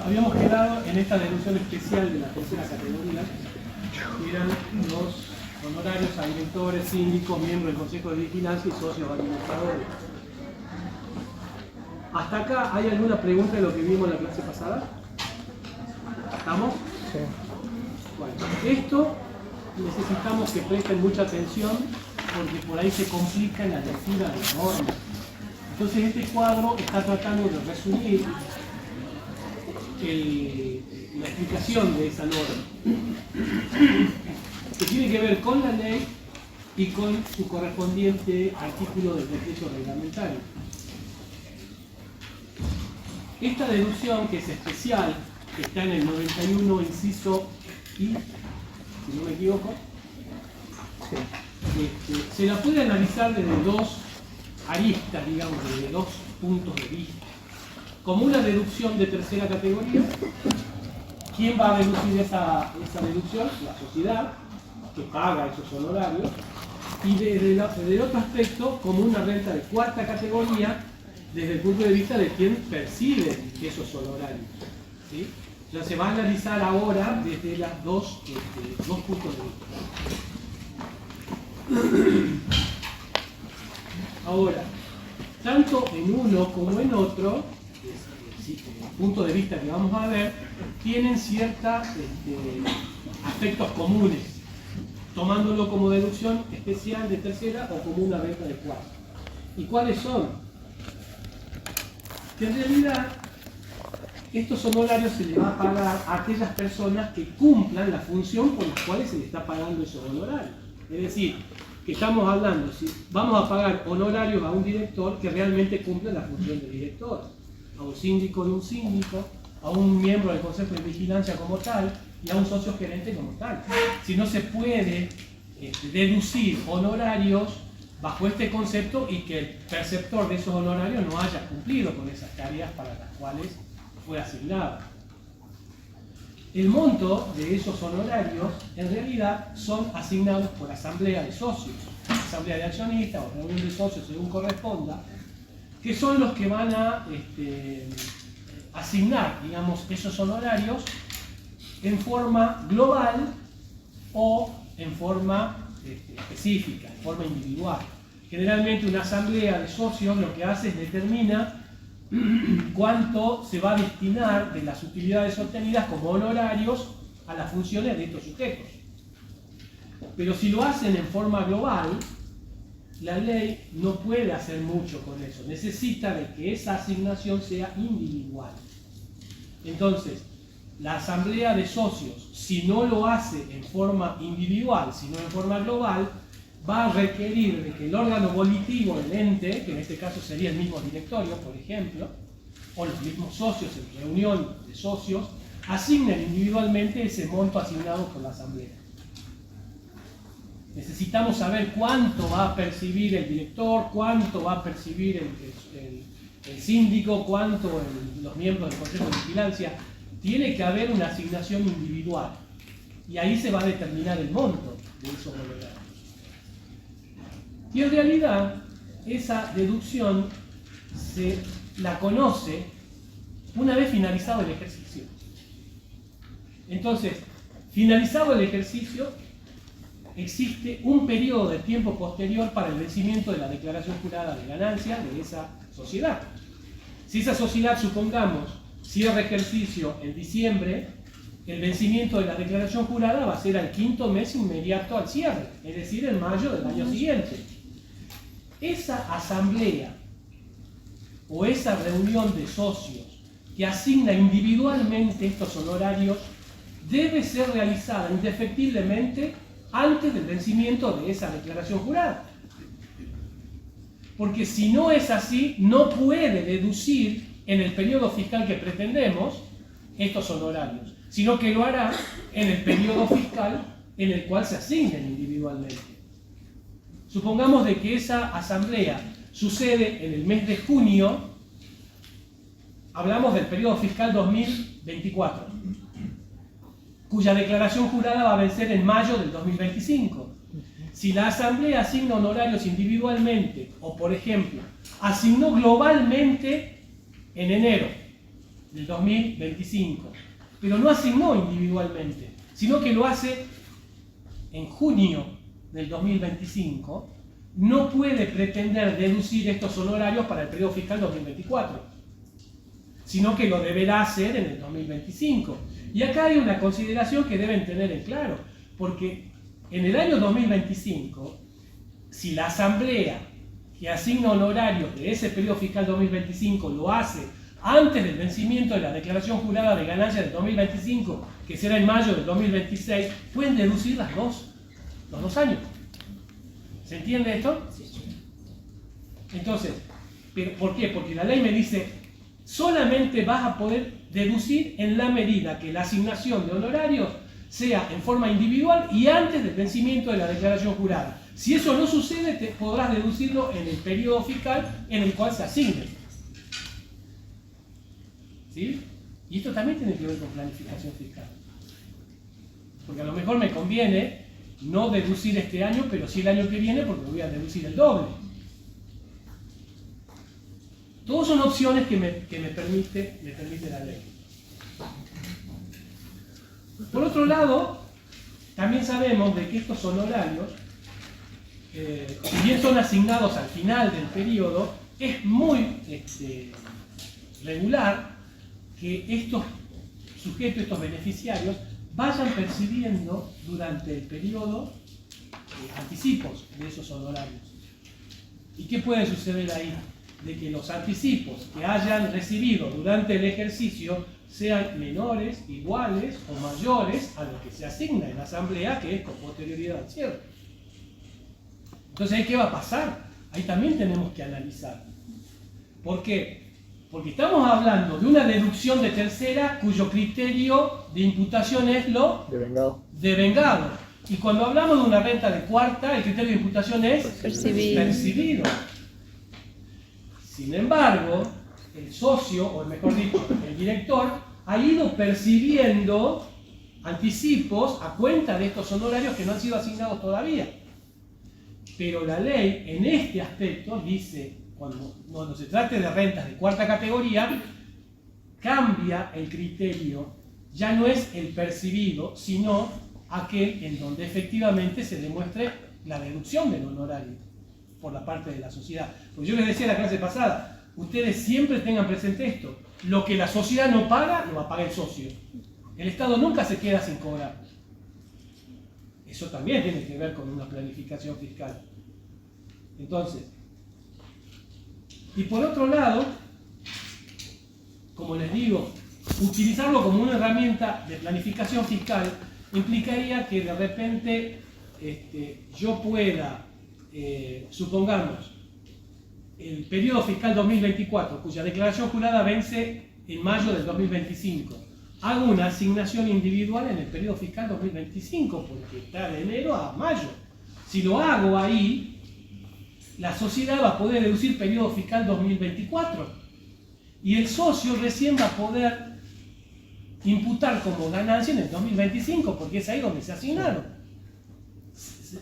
Habíamos quedado en esta deducción especial de la tercera categoría, que eran los honorarios a directores, síndicos, miembros del Consejo de Vigilancia y socios administradores. ¿Hasta acá hay alguna pregunta de lo que vimos en la clase pasada? ¿Estamos? Sí. Bueno, esto necesitamos que presten mucha atención porque por ahí se complica en la lectura de la norma. Entonces este cuadro está tratando de resumir la explicación de esa norma, que tiene que ver con la ley y con su correspondiente artículo del decreto reglamentario. Esta deducción, que es especial, que está en el 91 inciso I, si no me equivoco, Sí. se la puede analizar desde dos aristas, digamos, desde dos puntos de vista. Como una deducción de tercera categoría. ¿Quién va a deducir esa deducción? La sociedad, que paga esos honorarios. Y desde el otro aspecto, como una renta de cuarta categoría, desde el punto de vista de quien percibe esos honorarios. ¿Sí? O sea, se va a analizar ahora desde los dos puntos de vista. Ahora, tanto en uno como en otro, el punto de vista que vamos a ver, tienen ciertos aspectos comunes, tomándolo como deducción especial de tercera o como una renta de cuarta. ¿Y cuáles son? Que en realidad estos honorarios se les va a pagar a aquellas personas que cumplan la función por las cuales se les está pagando esos honorarios. Es decir, que estamos hablando, si vamos a pagar honorarios a un director que realmente cumpla la función de director, a un síndico de un síndico, a un miembro del Consejo de Vigilancia como tal y a un socio gerente como tal. Si no se puede deducir honorarios bajo este concepto y que el perceptor de esos honorarios no haya cumplido con esas tareas para las cuales fue asignado. El monto de esos honorarios en realidad son asignados por asamblea de socios, asamblea de accionistas o reunión de socios según corresponda, que son los que van a asignar, digamos, esos honorarios en forma global o en forma específica, en forma individual. Generalmente una asamblea de socios lo que hace es determina cuánto se va a destinar de las utilidades obtenidas como honorarios a las funciones de estos sujetos. Pero si lo hacen en forma global, la ley no puede hacer mucho con eso. Necesita de que esa asignación sea individual. Entonces, la asamblea de socios, si no lo hace en forma individual, sino en forma global, va a requerir de que el órgano volitivo del ente, que en este caso sería el mismo directorio, por ejemplo, o los mismos socios en reunión de socios, asignen individualmente ese monto asignado por la asamblea. Necesitamos saber cuánto va a percibir el director, cuánto va a percibir el síndico, cuánto los miembros del Consejo de Vigilancia. Tiene que haber una asignación individual y ahí se va a determinar el monto de esos honorarios. Y en realidad, esa deducción se la conoce una vez finalizado el ejercicio. Entonces, finalizado el ejercicio, existe un periodo de tiempo posterior para el vencimiento de la declaración jurada de ganancia de esa sociedad. Si esa sociedad, supongamos, cierra ejercicio en diciembre, el vencimiento de la declaración jurada va a ser al quinto mes inmediato al cierre, es decir, en mayo del año siguiente. Esa asamblea o esa reunión de socios que asigna individualmente estos honorarios debe ser realizada indefectiblemente antes del vencimiento de esa declaración jurada. Porque si no es así, no puede deducir en el periodo fiscal que pretendemos estos honorarios, sino que lo hará en el periodo fiscal en el cual se asignen individualmente. Supongamos de que esa asamblea sucede en el mes de junio, hablamos del periodo fiscal 2024, cuya declaración jurada va a vencer en mayo del 2025. Si la asamblea asigna honorarios individualmente, o por ejemplo, asignó globalmente en enero, del 2025, pero no asignó individualmente, sino que lo hace en junio del 2025, no puede pretender deducir estos honorarios para el periodo fiscal 2024, sino que lo deberá hacer en el 2025. Y acá hay una consideración que deben tener en claro, porque en el año 2025, si la Asamblea que asigna honorarios de ese periodo fiscal 2025 lo hace antes del vencimiento de la declaración jurada de ganancias del 2025, que será en mayo del 2026, pueden deducir los dos años. ¿Se entiende esto? Entonces, ¿por qué? Porque la ley me dice, solamente vas a poder deducir en la medida que la asignación de honorarios sea en forma individual y antes del vencimiento de la declaración jurada. Si eso no sucede, podrás deducirlo en el periodo fiscal en el cual se asigne. ¿Sí? Y esto también tiene que ver con planificación fiscal. Porque a lo mejor me conviene no deducir este año, pero sí el año que viene, porque voy a deducir el doble. Todas son opciones que me permite la ley. Por otro lado, también sabemos de que estos honorarios, si bien son asignados al final del periodo, es muy regular que estos sujetos, estos beneficiarios, vayan percibiendo durante el periodo anticipos de esos honorarios. ¿Y qué puede suceder ahí? De que los anticipos que hayan recibido durante el ejercicio sean menores, iguales o mayores a lo que se asigna en la asamblea, que es con posterioridad al cierre. Entonces, ¿ahí qué va a pasar? Ahí también tenemos que analizar. ¿Por qué? Porque estamos hablando de una deducción de tercera cuyo criterio de imputación es lo devengado. Y cuando hablamos de una renta de cuarta, el criterio de imputación es percibido. Sin embargo, el socio, o mejor dicho, el director, ha ido percibiendo anticipos a cuenta de estos honorarios que no han sido asignados todavía. Pero la ley, en este aspecto, dice, cuando se trate de rentas de cuarta categoría, cambia el criterio. Ya no es el percibido, sino aquel en donde efectivamente se demuestre la deducción del honorario por la parte de la sociedad. Pues yo les decía en la clase pasada, ustedes siempre tengan presente esto: lo que la sociedad no paga, lo va a pagar el socio. El Estado nunca se queda sin cobrar. Eso también tiene que ver con una planificación fiscal. Entonces, y por otro lado, como les digo, utilizarlo como una herramienta de planificación fiscal implicaría que de repente yo pueda, supongamos, el periodo fiscal 2024, cuya declaración jurada vence en mayo del 2025, hago una asignación individual en el periodo fiscal 2025, porque está de enero a mayo. Si lo hago ahí, la sociedad va a poder deducir periodo fiscal 2024 y el socio recién va a poder imputar como ganancia en el 2025, porque es ahí donde se asignaron.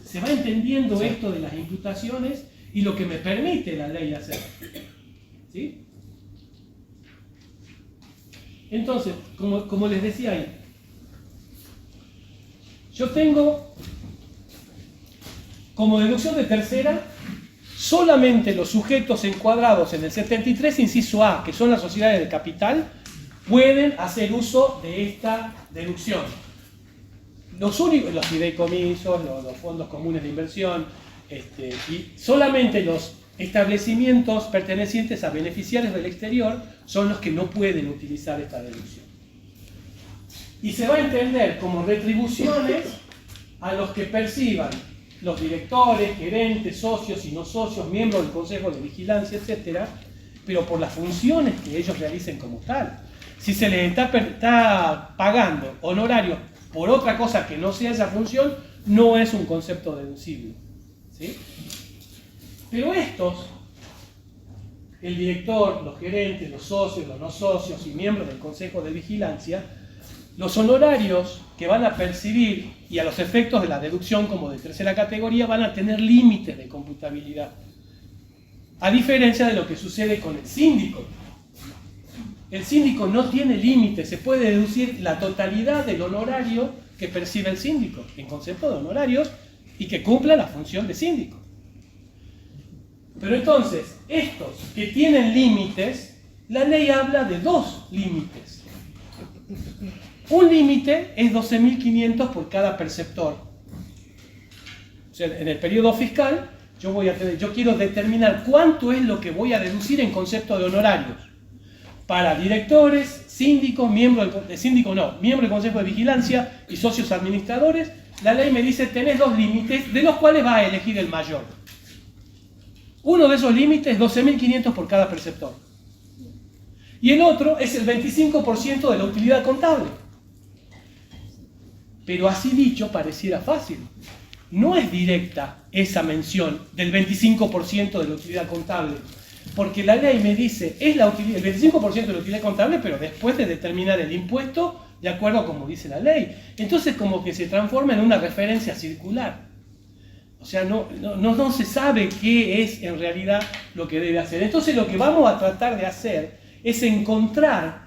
Se va entendiendo esto de las imputaciones y lo que me permite la ley hacer. ¿Sí? Entonces, como les decía ahí, yo tengo como deducción de tercera solamente los sujetos encuadrados en el 73, inciso A, que son las sociedades de capital, pueden hacer uso de esta deducción. Los fideicomisos, los fondos comunes de inversión, y solamente los establecimientos pertenecientes a beneficiarios del exterior son los que no pueden utilizar esta deducción. Y se va a entender como retribuciones a los que perciban los directores, gerentes, socios y no socios, miembros del Consejo de Vigilancia, etc., pero por las funciones que ellos realicen como tal. Si se les está pagando honorarios por otra cosa que no sea esa función, no es un concepto deducible. ¿Sí? Pero estos, el director, los gerentes, los socios, los no socios y miembros del Consejo de Vigilancia, los honorarios que van a percibir y a los efectos de la deducción como de tercera categoría van a tener límites de computabilidad, a diferencia de lo que sucede con el síndico. el síndico no tiene límite, se puede deducir la totalidad del honorario que percibe el síndico, en concepto de honorarios, y que cumpla la función de síndico. Pero entonces, estos que tienen límites, la ley habla de dos límites. Un límite es 12.500 por cada perceptor. O sea, en el periodo fiscal, yo quiero determinar cuánto es lo que voy a deducir en concepto de honorarios para directores, síndicos, miembros del Consejo de Vigilancia y socios administradores. La ley me dice, tenés dos límites, de los cuales vas a elegir el mayor. Uno de esos límites es 12.500 por cada perceptor. Y el otro es el 25% de la utilidad contable. Pero así dicho, pareciera fácil. No es directa esa mención del 25% de la utilidad contable. Porque la ley me dice, es el 25% de la utilidad contable, pero después de determinar el impuesto, de acuerdo a como dice la ley. Entonces como que se transforma en una referencia circular. O sea, no se sabe qué es en realidad lo que debe hacer. Entonces lo que vamos a tratar de hacer es encontrar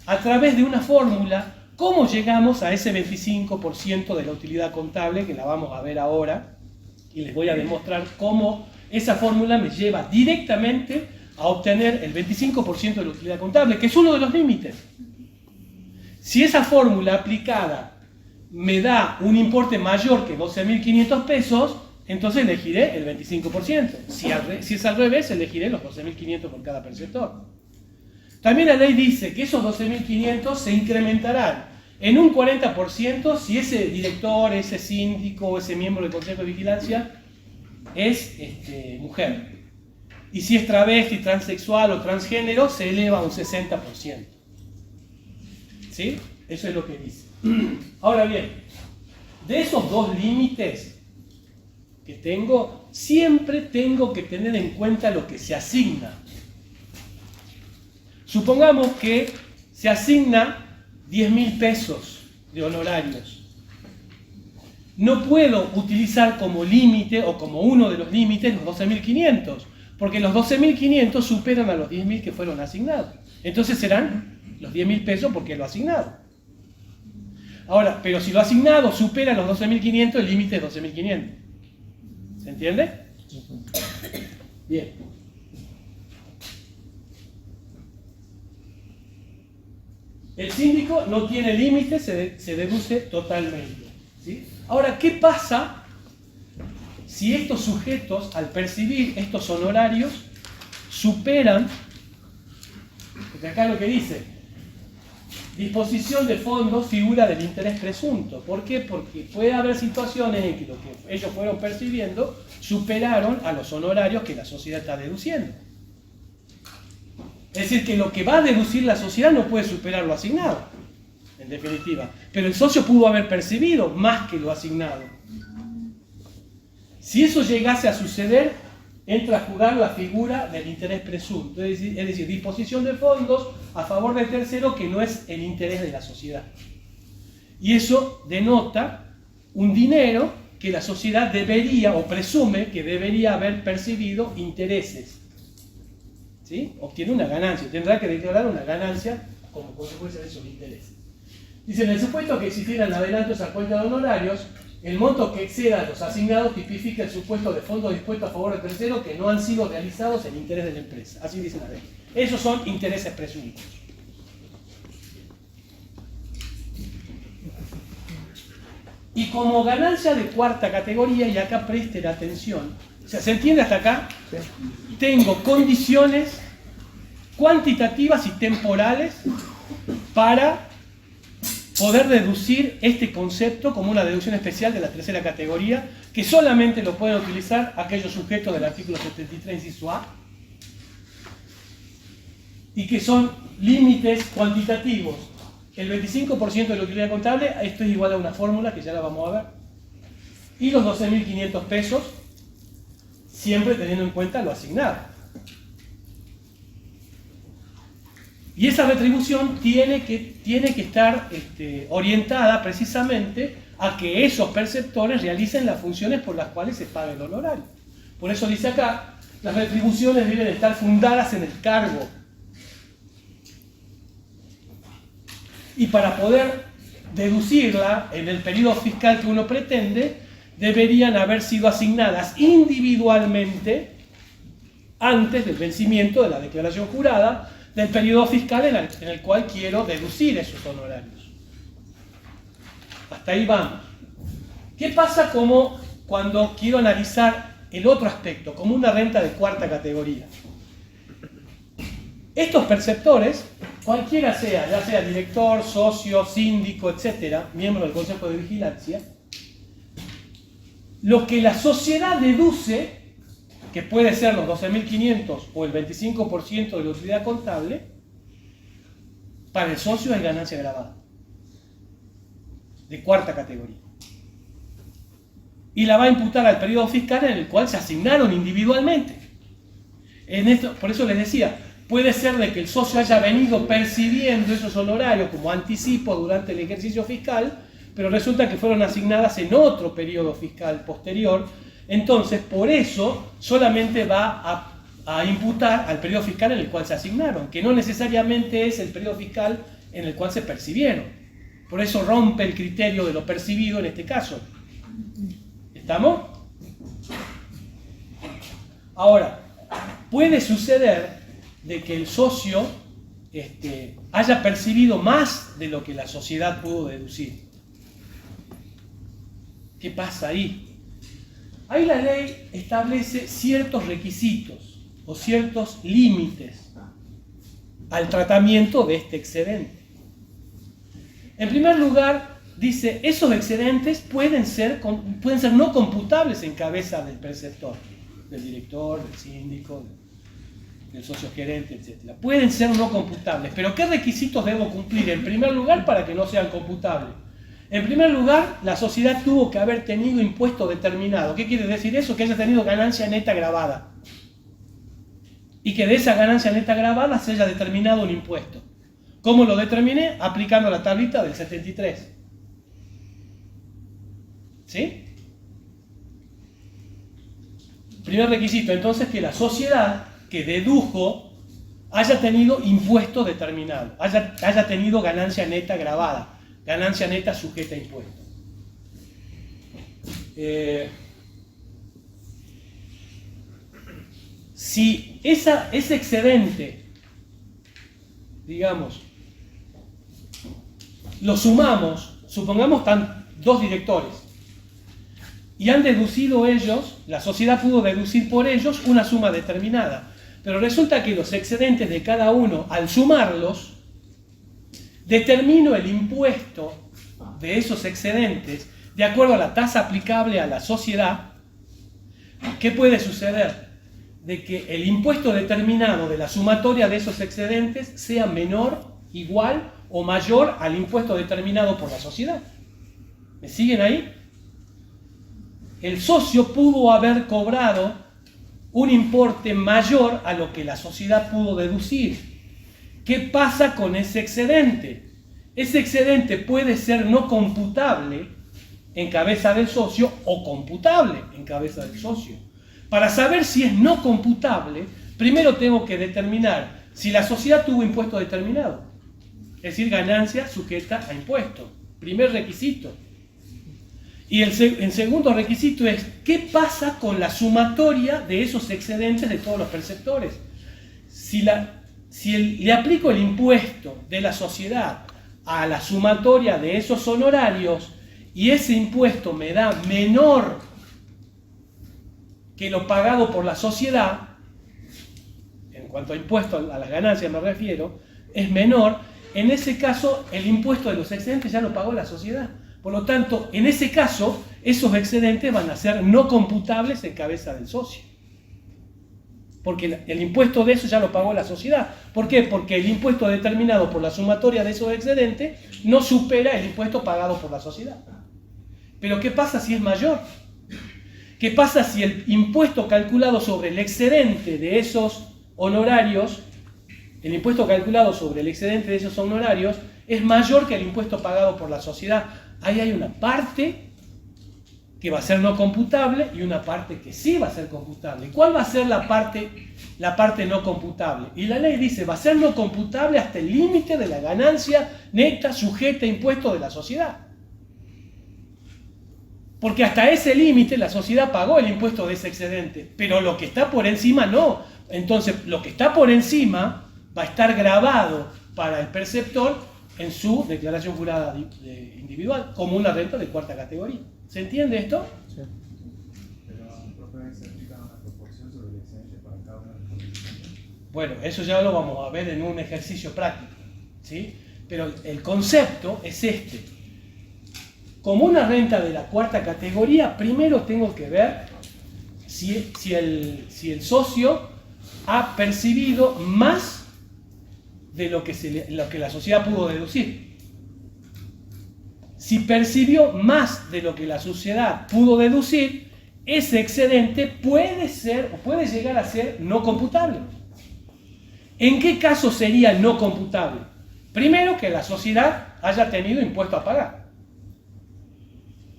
a través de una fórmula cómo llegamos a ese 25% de la utilidad contable, que la vamos a ver ahora, y les voy a demostrar cómo esa fórmula me lleva directamente a obtener el 25% de la utilidad contable, que es uno de los límites. Si esa fórmula aplicada me da un importe mayor que 12.500 pesos, entonces elegiré el 25%. Si es al revés, elegiré los 12.500 por cada perceptor. También la ley dice que esos 12.500 se incrementarán en un 40% si ese director, ese síndico, ese miembro del Consejo de Vigilancia es mujer. Y si es travesti, transexual o transgénero, se eleva a un 60%. ¿Sí? Eso es lo que dice. Ahora bien, de esos dos límites que tengo, siempre tengo que tener en cuenta lo que se asigna. Supongamos que se asigna 10.000 pesos de honorarios. No puedo utilizar como límite o como uno de los límites los 12.500, porque los 12.500 superan a los 10.000 que fueron asignados. Entonces serán los 10.000 pesos porque lo asignado. Ahora, pero si lo asignado supera los 12.500, el límite es 12.500. ¿Se entiende? Bien. El síndico no tiene límite, se deduce totalmente. ¿Sí? Ahora, ¿qué pasa si estos sujetos, al percibir estos honorarios, superan, porque acá lo que dice, disposición de fondos, figura del interés presunto? ¿Por qué? Porque puede haber situaciones en que lo que ellos fueron percibiendo superaron a los honorarios que la sociedad está deduciendo. Es decir, que lo que va a deducir la sociedad no puede superar lo asignado, en definitiva. Pero el socio pudo haber percibido más que lo asignado. Si eso llegase a suceder, entra a jugar la figura del interés presunto, es decir, disposición de fondos a favor del tercero que no es el interés de la sociedad. Y eso denota un dinero que la sociedad debería, o presume que debería haber percibido intereses. ¿Sí? Obtiene una ganancia, tendrá que declarar una ganancia como consecuencia de esos intereses. Dice, en el supuesto que existieran adelantos a cuenta de honorarios, el monto que exceda los asignados tipifica el supuesto de fondos dispuestos a favor del tercero que no han sido realizados en interés de la empresa. Así dice la ley. Esos son intereses presuntos. Y como ganancia de cuarta categoría, y acá presten atención, o sea, ¿se entiende hasta acá? Sí. Tengo condiciones cuantitativas y temporales para poder deducir este concepto como una deducción especial de la tercera categoría, que solamente lo pueden utilizar aquellos sujetos del artículo 73, inciso A, y que son límites cuantitativos. El 25% de la utilidad contable, esto es igual a una fórmula que ya la vamos a ver, y los 12.500 pesos, siempre teniendo en cuenta lo asignado. Y esa retribución tiene que estar orientada precisamente a que esos perceptores realicen las funciones por las cuales se paga el honorario. Por eso dice acá, las retribuciones deben estar fundadas en el cargo. Y para poder deducirla en el periodo fiscal que uno pretende, deberían haber sido asignadas individualmente antes del vencimiento de la declaración jurada del periodo fiscal en el cual quiero deducir esos honorarios. Hasta ahí vamos. ¿Qué pasa cuando quiero analizar el otro aspecto, como una renta de cuarta categoría? Estos perceptores, cualquiera sea, ya sea director, socio, síndico, etcétera, miembro del Consejo de Vigilancia, lo que la sociedad deduce, que puede ser los 12.500 o el 25% de la utilidad contable, para el socio es ganancia gravada, de cuarta categoría. Y la va a imputar al periodo fiscal en el cual se asignaron individualmente. Por eso les decía, puede ser de que el socio haya venido percibiendo esos honorarios como anticipo durante el ejercicio fiscal, pero resulta que fueron asignadas en otro periodo fiscal posterior. Entonces, por eso solamente va a imputar al periodo fiscal en el cual se asignaron, que no necesariamente es el periodo fiscal en el cual se percibieron. Por eso rompe el criterio de lo percibido en este caso. ¿Estamos? Ahora, puede suceder de que el socio haya percibido más de lo que la sociedad pudo deducir. ¿Qué pasa ahí? Ahí la ley establece ciertos requisitos o ciertos límites al tratamiento de este excedente. En primer lugar, dice, esos excedentes pueden ser no computables en cabeza del perceptor, del director, del síndico, del socio gerente, etc. Pueden ser no computables, pero ¿qué requisitos debo cumplir? En primer lugar, para que no sean computables. En primer lugar, la sociedad tuvo que haber tenido impuesto determinado. ¿Qué quiere decir eso? Que haya tenido ganancia neta gravada. Y que de esa ganancia neta gravada se haya determinado un impuesto. ¿Cómo lo determiné? Aplicando la tablita del 73. ¿Sí? Primer requisito, entonces, que la sociedad que dedujo haya tenido impuesto determinado, haya tenido ganancia neta gravada, ganancia neta sujeta a impuesto. Si ese excedente, digamos, lo sumamos, supongamos están dos directores, y han deducido ellos, la sociedad pudo deducir por ellos una suma determinada. Pero resulta que los excedentes de cada uno, al sumarlos, determino el impuesto de esos excedentes de acuerdo a la tasa aplicable a la sociedad. ¿Qué puede suceder? De que el impuesto determinado de la sumatoria de esos excedentes sea menor, igual o mayor al impuesto determinado por la sociedad. ¿Me siguen ahí? El socio pudo haber cobrado un importe mayor a lo que la sociedad pudo deducir. ¿Qué pasa con ese excedente? Ese excedente puede ser no computable en cabeza del socio o computable en cabeza del socio. Para saber si es no computable, primero tengo que determinar si la sociedad tuvo impuesto determinado. Es decir, ganancia sujeta a impuesto. Primer requisito. Y el segundo requisito es, ¿qué pasa con la sumatoria de esos excedentes de todos los perceptores? Si le aplico el impuesto de la sociedad a la sumatoria de esos honorarios y ese impuesto me da menor que lo pagado por la sociedad, en cuanto a impuesto a las ganancias me refiero, es menor, en ese caso el impuesto de los excedentes ya lo pagó la sociedad. Por lo tanto, en ese caso, esos excedentes van a ser no computables en cabeza del socio. Porque el impuesto de eso ya lo pagó la sociedad. ¿Por qué? Porque el impuesto determinado por la sumatoria de esos excedentes no supera el impuesto pagado por la sociedad. Pero ¿qué pasa si es mayor? ¿Qué pasa si el impuesto calculado sobre el excedente de esos honorarios, el impuesto calculado sobre el excedente de esos honorarios, es mayor que el impuesto pagado por la sociedad? Ahí hay una parte que va a ser no computable y una parte que sí va a ser computable. ¿Cuál va a ser la parte no computable? Y la ley dice, va a ser no computable hasta el límite de la ganancia neta sujeta a impuestos de la sociedad. Porque hasta ese límite la sociedad pagó el impuesto de ese excedente, pero lo que está por encima no. Entonces, lo que está por encima va a estar grabado para el perceptor en su declaración jurada individual como una renta de cuarta categoría. ¿Se entiende esto? Sí. Pero propiamente se aplica una proporción sobre el excedente para cada una de las condiciones. Bueno, eso ya lo vamos a ver en un ejercicio práctico, ¿sí? Pero el concepto es este. Como una renta de la cuarta categoría, primero tengo que ver si el socio ha percibido más de lo que la sociedad pudo deducir. Si percibió más de lo que la sociedad pudo deducir, ese excedente puede ser o puede llegar a ser no computable. ¿En qué caso sería no computable? Primero, que la sociedad haya tenido impuesto a pagar.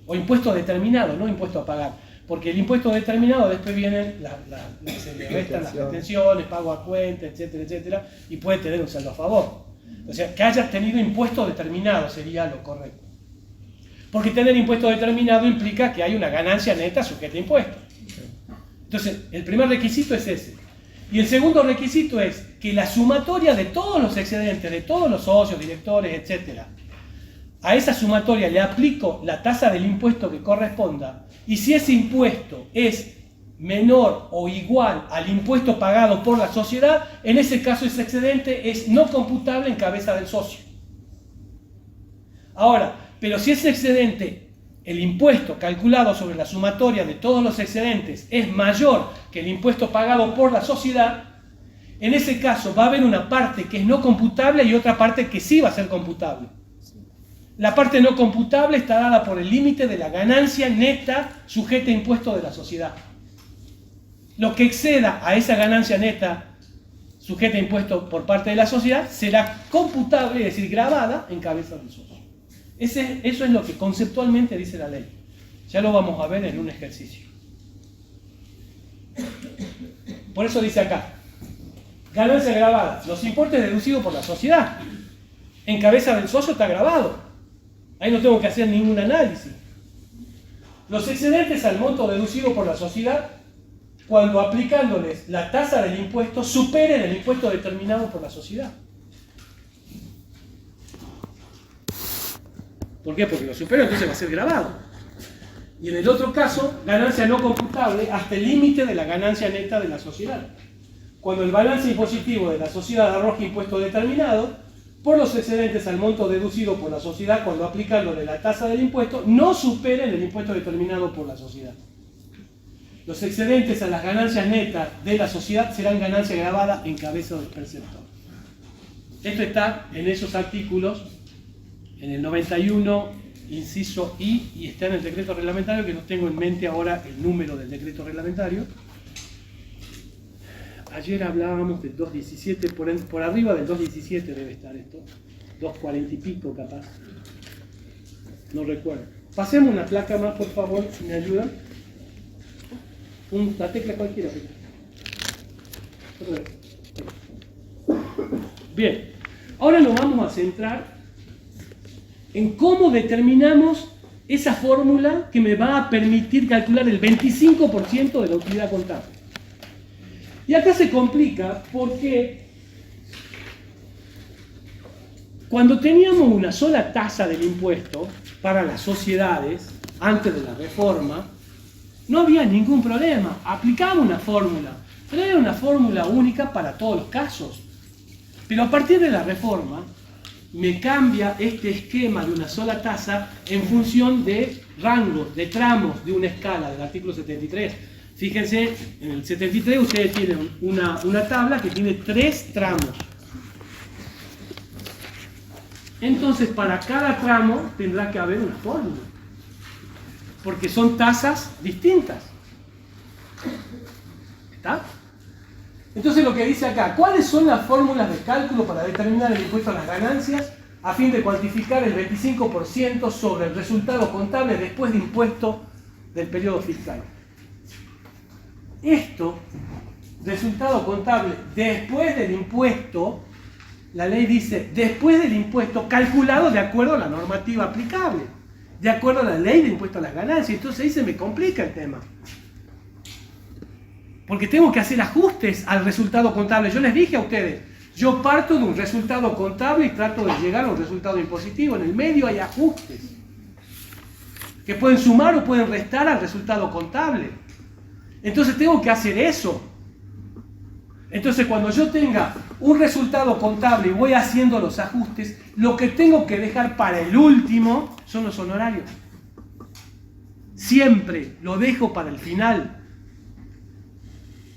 O impuesto determinado, no impuesto a pagar. Porque el impuesto determinado después vienen, se le restan las retenciones, pago a cuenta, etcétera, etcétera, y puede tener un saldo a favor. O sea, que haya tenido impuesto determinado sería lo correcto. Porque tener impuesto determinado implica que hay una ganancia neta sujeta a impuestos. Entonces, el primer requisito es ese. Y el segundo requisito es que la sumatoria de todos los excedentes, de todos los socios, directores, etcétera, a esa sumatoria le aplico la tasa del impuesto que corresponda, y si ese impuesto es menor o igual al impuesto pagado por la sociedad, en ese caso ese excedente es no computable en cabeza del socio. Ahora, pero si ese excedente, el impuesto calculado sobre la sumatoria de todos los excedentes es mayor que el impuesto pagado por la sociedad, en ese caso va a haber una parte que es no computable y otra parte que sí va a ser computable. La parte no computable está dada por el límite de la ganancia neta sujeta a impuesto de la sociedad. Lo que exceda a esa ganancia neta sujeta a impuesto por parte de la sociedad será computable, es decir, grabada en cabeza del socio. Eso es lo que conceptualmente dice la ley. Ya lo vamos a ver en un ejercicio. Por eso dice acá, ganancia grabada, los importes deducidos por la sociedad. En cabeza del socio está grabado. Ahí no tengo que hacer ningún análisis. Los excedentes al monto deducido por la sociedad, cuando aplicándoles la tasa del impuesto, superen el impuesto determinado por la sociedad. ¿Por qué? Porque lo supera, entonces va a ser grabado. Y en el otro caso, ganancia no computable hasta el límite de la ganancia neta de la sociedad. Cuando el balance impositivo de la sociedad arroja impuesto determinado, por los excedentes al monto deducido por la sociedad, cuando aplicándole la tasa del impuesto, no superen el impuesto determinado por la sociedad. Los excedentes a las ganancias netas de la sociedad serán ganancia grabada en cabeza del perceptor. Esto está en esos artículos, en el 91, inciso I, y está en el decreto reglamentario, que no tengo en mente ahora el número del decreto reglamentario. Ayer hablábamos del 2.17, por arriba del 2.17 debe estar esto, 2.40 y pico capaz, no recuerdo. Pasemos una placa más, por favor, si me ayudan. La tecla cualquiera. Bien, ahora nos vamos a centrar en cómo determinamos esa fórmula que me va a permitir calcular el 25% de la utilidad contable. Y acá se complica porque cuando teníamos una sola tasa del impuesto para las sociedades, antes de la reforma, no había ningún problema. Aplicaba una fórmula, pero era una fórmula única para todos los casos. Pero a partir de la reforma, me cambia este esquema de una sola tasa en función de rangos, de tramos de una escala del artículo 73. Fíjense, en el 73 ustedes tienen una tabla que tiene 3 tramos. Entonces, para cada tramo tendrá que haber una fórmula, porque son tasas distintas. ¿Está? Entonces, lo que dice acá, ¿cuáles son las fórmulas de cálculo para determinar el impuesto a las ganancias a fin de cuantificar el 25% sobre el resultado contable después de impuesto del periodo fiscal. Esto, resultado contable después del impuesto, la ley dice después del impuesto calculado de acuerdo a la normativa aplicable, de acuerdo a la ley de impuesto a las ganancias. Entonces ahí se me complica el tema. Porque tengo que hacer ajustes al resultado contable. Yo les dije a ustedes, yo parto de un resultado contable y trato de llegar a un resultado impositivo. En el medio hay ajustes que pueden sumar o pueden restar al resultado contable. Entonces tengo que hacer eso. Entonces cuando yo tenga un resultado contable y voy haciendo los ajustes, lo que tengo que dejar para el último son los honorarios. Siempre lo dejo para el final.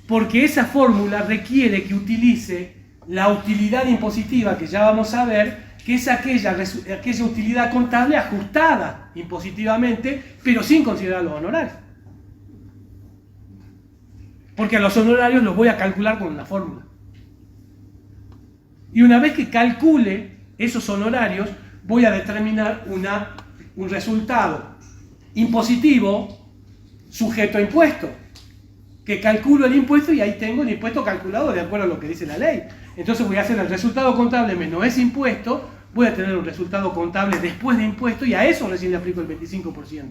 Porque esa fórmula requiere que utilice la utilidad impositiva, que ya vamos a ver, que es aquella utilidad contable ajustada impositivamente, pero sin considerar los honorarios. Porque a los honorarios los voy a calcular con una fórmula. Y una vez que calcule esos honorarios, voy a determinar un resultado impositivo sujeto a impuesto. Que calculo el impuesto y ahí tengo el impuesto calculado de acuerdo a lo que dice la ley. Entonces voy a hacer el resultado contable menos ese impuesto, voy a tener un resultado contable después de impuesto y a eso recién le aplico el 25%.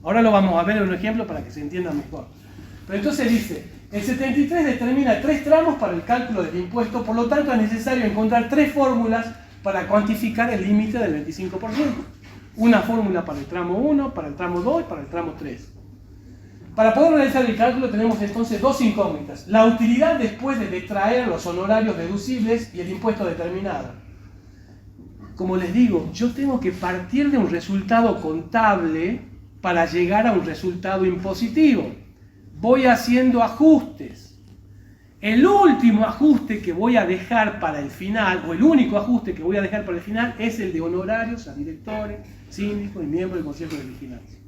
Ahora lo vamos a ver en un ejemplo para que se entienda mejor. Pero entonces dice, el 73 determina 3 tramos para el cálculo del impuesto, por lo tanto es necesario encontrar 3 fórmulas para cuantificar el límite del 25%. Una fórmula para el tramo 1, para el tramo 2 y para el tramo 3. Para poder realizar el cálculo tenemos entonces 2 incógnitas. La utilidad después de detraer los honorarios deducibles y el impuesto determinado. Como les digo, yo tengo que partir de un resultado contable para llegar a un resultado impositivo. Voy haciendo ajustes. El último ajuste que voy a dejar para el final, o el único ajuste que voy a dejar para el final, es el de honorarios a directores, síndicos y miembros del Consejo de Vigilancia.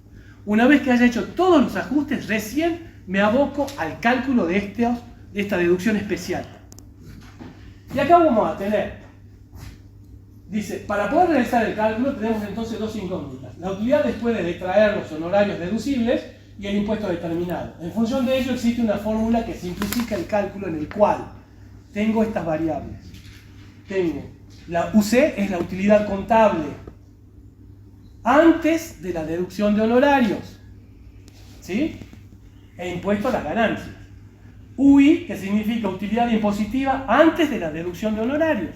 Una vez que haya hecho todos los ajustes, recién me aboco al cálculo de esta deducción especial. Y acá vamos a tener, dice, para poder realizar el cálculo tenemos entonces 2 incógnitas. La utilidad después de detraer los honorarios deducibles y el impuesto determinado. En función de ello existe una fórmula que simplifica el cálculo en el cual tengo estas variables. Tengo la UC, es la utilidad contable, antes de la deducción de honorarios, ¿sí? E impuesto a las ganancias. UI, que significa utilidad impositiva antes de la deducción de honorarios.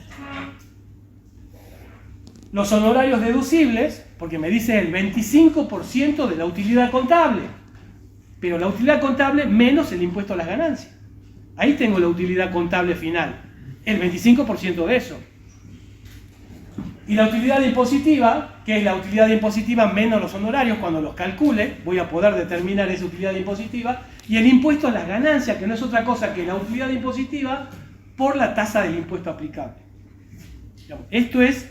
Los honorarios deducibles, porque me dice el 25% de la utilidad contable, pero la utilidad contable menos el impuesto a las ganancias. Ahí tengo la utilidad contable final, el 25% de eso. Y la utilidad impositiva, que es la utilidad impositiva menos los honorarios, cuando los calcule, voy a poder determinar esa utilidad impositiva, y el impuesto a las ganancias, que no es otra cosa que la utilidad impositiva por la tasa del impuesto aplicable. Esto es,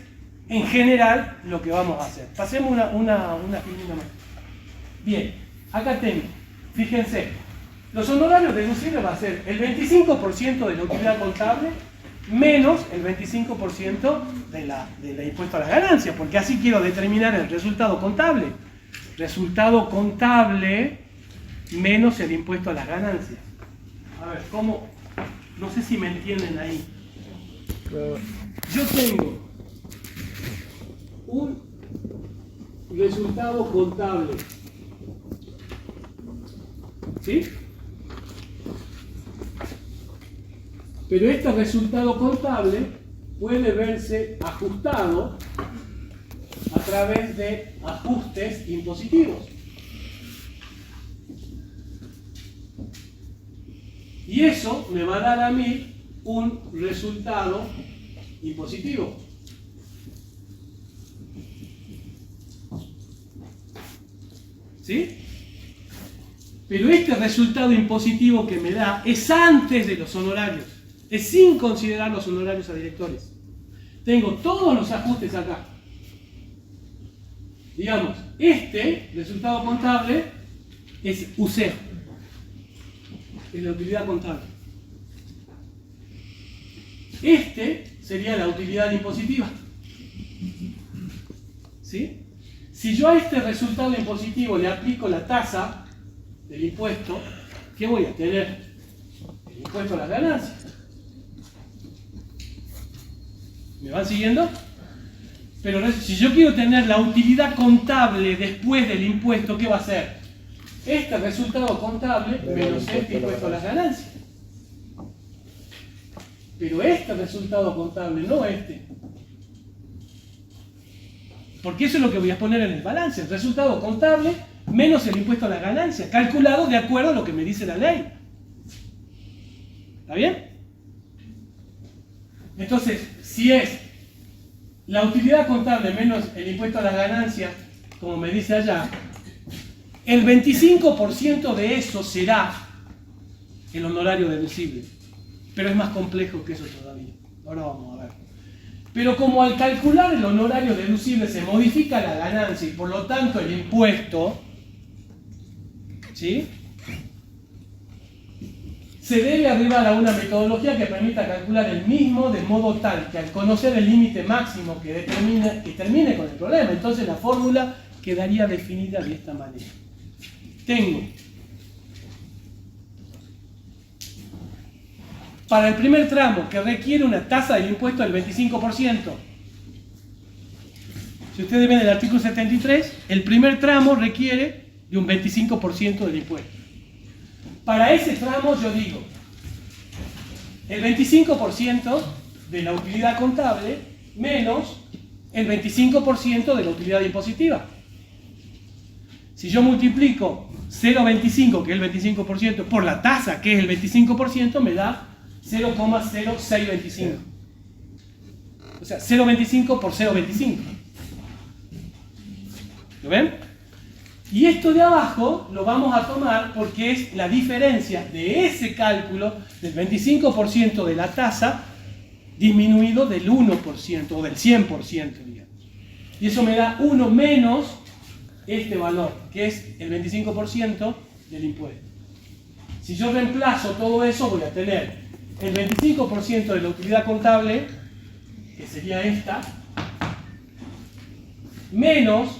en general, lo que vamos a hacer. Pasemos una filmina más. Bien, acá tengo, fíjense, los honorarios deducibles va a ser el 25% de la utilidad contable menos el 25% del impuesto a las ganancias, porque así quiero determinar el resultado contable. Resultado contable menos el impuesto a las ganancias. A ver, ¿cómo? No sé si me entienden ahí. Yo tengo un resultado contable, ¿sí? Pero este resultado contable puede verse ajustado a través de ajustes impositivos. Y eso me va a dar a mí un resultado impositivo. ¿Sí? Pero este resultado impositivo que me da es antes de los honorarios. Es sin considerar los honorarios a directores. Tengo todos los ajustes acá. Digamos, este resultado contable es UC, es la utilidad contable. Este sería la utilidad impositiva. ¿Sí? Si yo a este resultado impositivo le aplico la tasa del impuesto, ¿qué voy a tener? El impuesto a las ganancias. ¿Me van siguiendo? Pero si yo quiero tener la utilidad contable después del impuesto, ¿qué va a ser? Este resultado contable menos este impuesto a las ganancias. Pero este resultado contable, no este. Porque eso es lo que voy a poner en el balance. El resultado contable menos el impuesto a las ganancias, calculado de acuerdo a lo que me dice la ley. ¿Está bien? Entonces, si es la utilidad contable menos el impuesto a las ganancias, como me dice allá, el 25% de eso será el honorario deducible. Pero es más complejo que eso todavía. Ahora vamos a ver. Pero como al calcular el honorario deducible se modifica la ganancia y por lo tanto el impuesto, ¿sí?, se debe arribar a una metodología que permita calcular el mismo de modo tal que al conocer el límite máximo que termine con el problema. Entonces la fórmula quedaría definida de esta manera. Tengo para el primer tramo que requiere una tasa del impuesto del 25%. Si ustedes ven el artículo 73, el primer tramo requiere de un 25% del impuesto. Para ese tramo yo digo, el 25% de la utilidad contable menos el 25% de la utilidad impositiva. Si yo multiplico 0,25, que es el 25%, por la tasa, que es el 25%, me da 0,0625. O sea, 0,25 por 0,25. ¿Lo ven? Y esto de abajo lo vamos a tomar porque es la diferencia de ese cálculo del 25% de la tasa disminuido del 1% o del 100%, digamos. Y eso me da 1 menos este valor, que es el 25% del impuesto. Si yo reemplazo todo eso, voy a tener el 25% de la utilidad contable, que sería esta, menos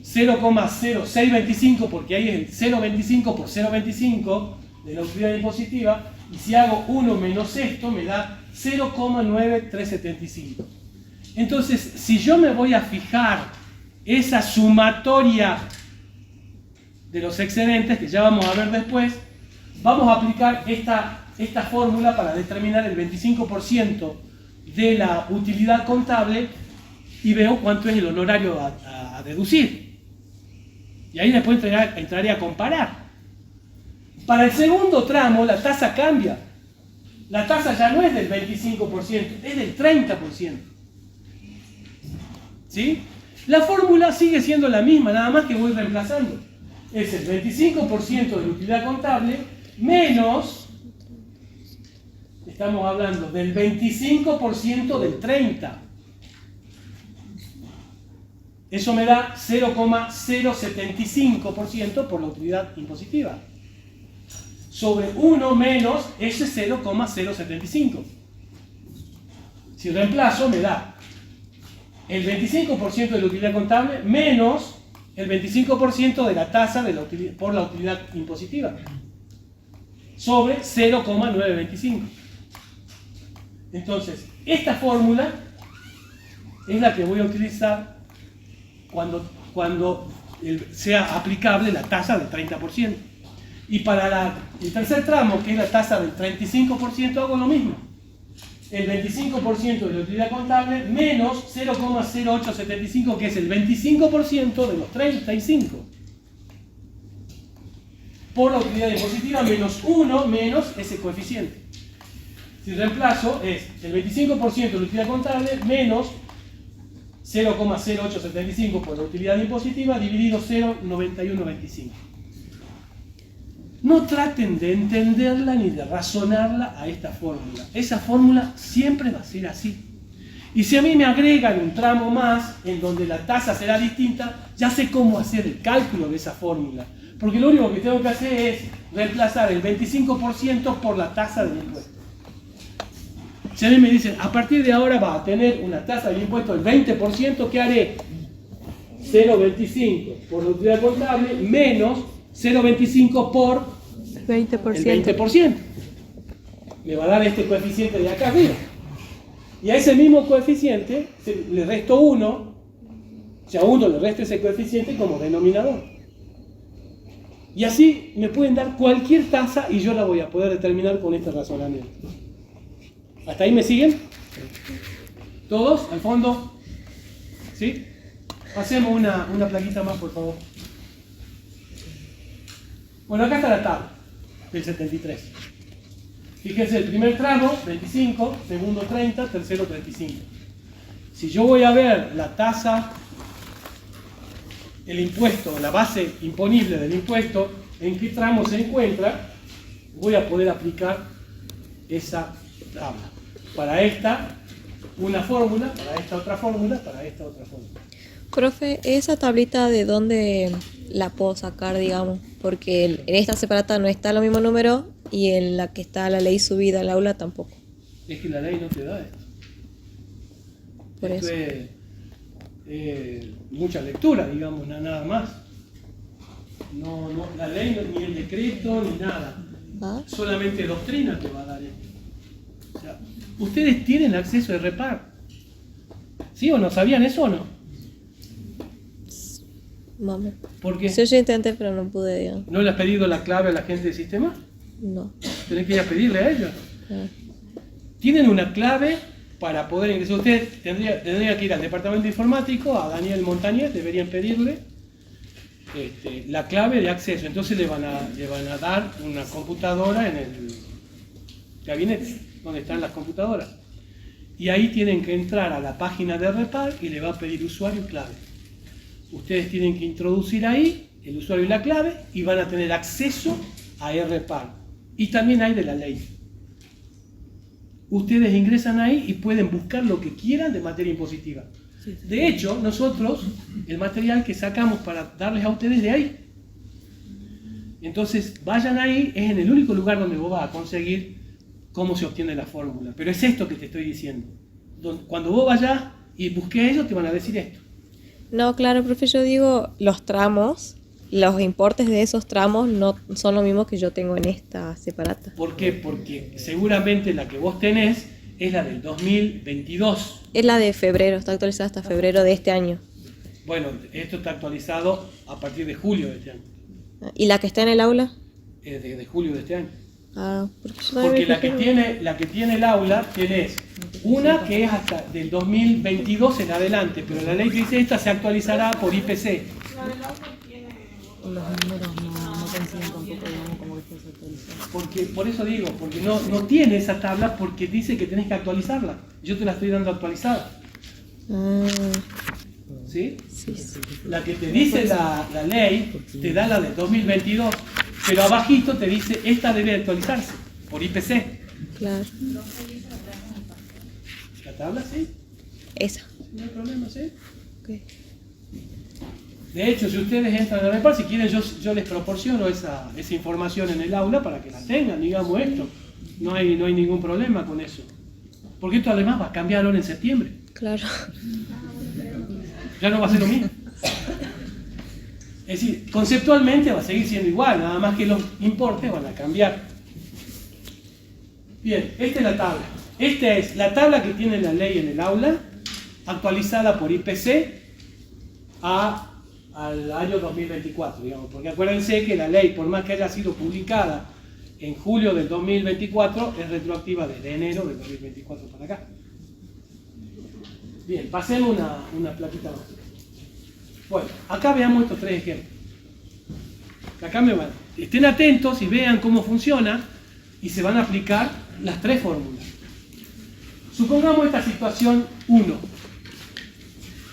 0,0625, porque ahí es el 0,25 por 0,25 de la utilidad impositiva, y si hago 1 menos esto, me da 0,9375. Entonces, si yo me voy a fijar esa sumatoria de los excedentes, que ya vamos a ver después, vamos a aplicar esta fórmula para determinar el 25% de la utilidad contable y veo cuánto es el honorario a deducir. Y ahí después entraré a comparar. Para el segundo tramo la tasa cambia. La tasa ya no es del 25%, es del 30%. ¿Sí? La fórmula sigue siendo la misma, nada más que voy reemplazando. Es el 25% de la utilidad contable menos, estamos hablando del 25% del 30%. Eso me da 0,075% por la utilidad impositiva. Sobre 1 menos ese 0,075. Si reemplazo me da el 25% de la utilidad contable menos el 25% de la tasa por la utilidad impositiva. Sobre 0,925. Entonces, esta fórmula es la que voy a utilizar cuando sea aplicable la tasa del 30%. Y para el tercer tramo, que es la tasa del 35%, hago lo mismo. El 25% de la utilidad contable menos 0,0875, que es el 25% de los 35. Por la utilidad impositiva menos 1 menos ese coeficiente. Si reemplazo es el 25% de la utilidad contable menos 0,0875 por la utilidad impositiva dividido 0,9125. No traten de entenderla ni de razonarla a esta fórmula. Esa fórmula siempre va a ser así. Y si a mí me agregan un tramo más en donde la tasa será distinta, ya sé cómo hacer el cálculo de esa fórmula. Porque lo único que tengo que hacer es reemplazar el 25% por la tasa del impuesto. Si a mí me dicen, a partir de ahora va a tener una tasa del impuesto del 20%, ¿qué haré? 0,25 por la utilidad contable menos 0,25 por 20%. el 20%. Me va a dar este coeficiente de acá arriba. Y a ese mismo coeficiente le resto 1, o sea, a 1 le resto ese coeficiente como denominador. Y así me pueden dar cualquier tasa y yo la voy a poder determinar con este razonamiento. ¿Hasta ahí me siguen? ¿Todos? ¿Al fondo? ¿Sí? Pasemos una plaquita más, por favor. Bueno, acá está la tabla del 73. Fíjense, el primer tramo, 25, segundo 30, tercero 35. Si yo voy a ver la tasa, el impuesto, la base imponible del impuesto, en qué tramo se encuentra, voy a poder aplicar esa tabla. Para esta, una fórmula, para esta otra fórmula, para esta otra fórmula. Profe, ¿esa tablita de dónde la puedo sacar, digamos? Porque en esta separata no está lo mismo número y en la que está la ley subida al aula tampoco. Es que la ley no te da esto. Por Esto eso. es mucha lectura, digamos, nada más. No, la ley, ni el decreto, ni nada. ¿Ah? Solamente doctrina te va a dar esto. O sea, ustedes tienen acceso a REPAR. ¿Sí o no? ¿Sabían eso o no? Vamos. Porque Yo intenté, pero no pude, digamos. ¿no le has pedido la clave a la gente del sistema? No. Tenés que ir a pedirle a ellos. Ah. Tienen una clave para poder ingresar. Ustedes tendrían que ir al departamento informático, a Daniel Montañez, deberían pedirle la clave de acceso. Entonces le van a dar una computadora en el gabinete, donde están las computadoras. Y ahí tienen que entrar a la página de REPAR y le va a pedir usuario y clave. Ustedes tienen que introducir ahí el usuario y la clave y van a tener acceso a REPAR. Y también hay de la ley. Ustedes ingresan ahí y pueden buscar lo que quieran de materia impositiva. De hecho, nosotros, el material que sacamos para darles a ustedes de ahí. Entonces, vayan ahí, es en el único lugar donde vos vas a conseguir cómo se obtiene la fórmula. Pero es esto que te estoy diciendo. Cuando vos vayas y busques eso, te van a decir esto. No, claro, profe, yo digo los tramos, los importes de esos tramos no son lo mismo que yo tengo en esta separata. ¿Por qué? Porque seguramente la que vos tenés es la del 2022. Es la de febrero, está actualizada hasta febrero de este año. Bueno, esto está actualizado a partir de julio de este año. ¿Y la que está en el aula? De julio de este año. Ah, porque yo Porque también la que tiene el aula, tenés una que es hasta del 2022 en adelante, pero la ley que dice esta se actualizará por IPC. Los números no coinciden tampoco, digamos, como que se actualizó. Porque, por eso digo, porque no tiene esa tabla porque dice que tenés que actualizarla. Yo te la estoy dando actualizada. Ah, ¿Sí? sí, sí. La que te dice la ley te da la del 2022, pero abajito te dice esta debe actualizarse por IPC. Claro. ¿La tabla sí? Esa. No hay problema, ¿sí? Ok. De hecho, si ustedes entran a REPAR, si quieren yo les proporciono esa información en el aula para que la tengan, digamos esto. No hay ningún problema con eso. Porque esto además va a cambiar ahora en septiembre. Claro. Ya no va a ser lo mismo. Es decir, conceptualmente va a seguir siendo igual, nada más que los importes van a cambiar. Bien, esta es la tabla. Esta es la tabla que tiene la ley en el aula, actualizada por IPC al año 2024, digamos. Porque acuérdense que la ley, por más que haya sido publicada en julio del 2024, es retroactiva desde enero del 2024 para acá. Bien, pasemos una platita más. Bueno, acá veamos estos tres ejemplos. Acá estén atentos y vean cómo funciona y se van a aplicar las tres fórmulas. Supongamos esta situación 1.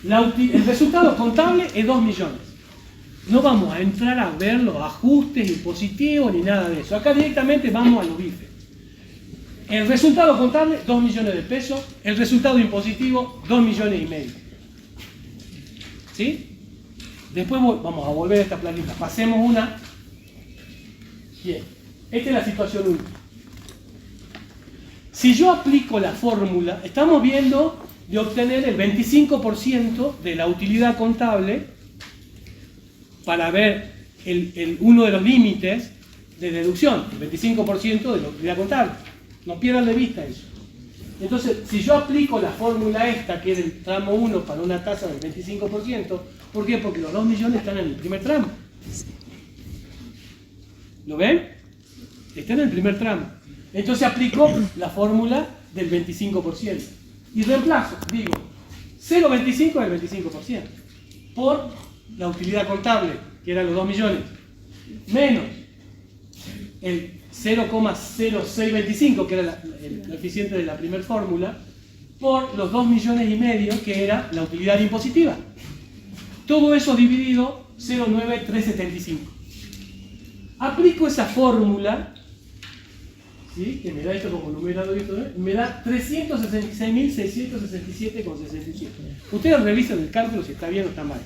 El resultado contable es 2 millones. No vamos a entrar a ver los ajustes impositivos ni nada de eso. Acá directamente vamos a los bifes. El resultado contable, 2 millones de pesos. El resultado impositivo, 2 millones y medio. ¿Sí? Después vamos a volver a esta planita. Pasemos una. Bien. Esta es la situación 1. Si yo aplico la fórmula, estamos viendo de obtener el 25% de la utilidad contable para ver uno de los límites de deducción, el 25% de la utilidad contable. No pierdan de vista eso. Entonces, si yo aplico la fórmula esta, que es el tramo 1 para una tasa del 25%, ¿por qué? Porque los 2 millones están en el primer tramo. ¿Lo ven? Están en el primer tramo. Entonces aplico la fórmula del 25%. Y reemplazo, digo, 0,25 es el 25%, por la utilidad contable, que eran los 2 millones, menos el 0,0625, que era el coeficiente de la primera fórmula, por los 2 millones y medio, que era la utilidad impositiva. Todo eso dividido 0,9375. Aplico esa fórmula, ¿sí? Que me da esto como numerador y esto, me da 366.667,67. Ustedes revisen el cálculo si está bien o está mal.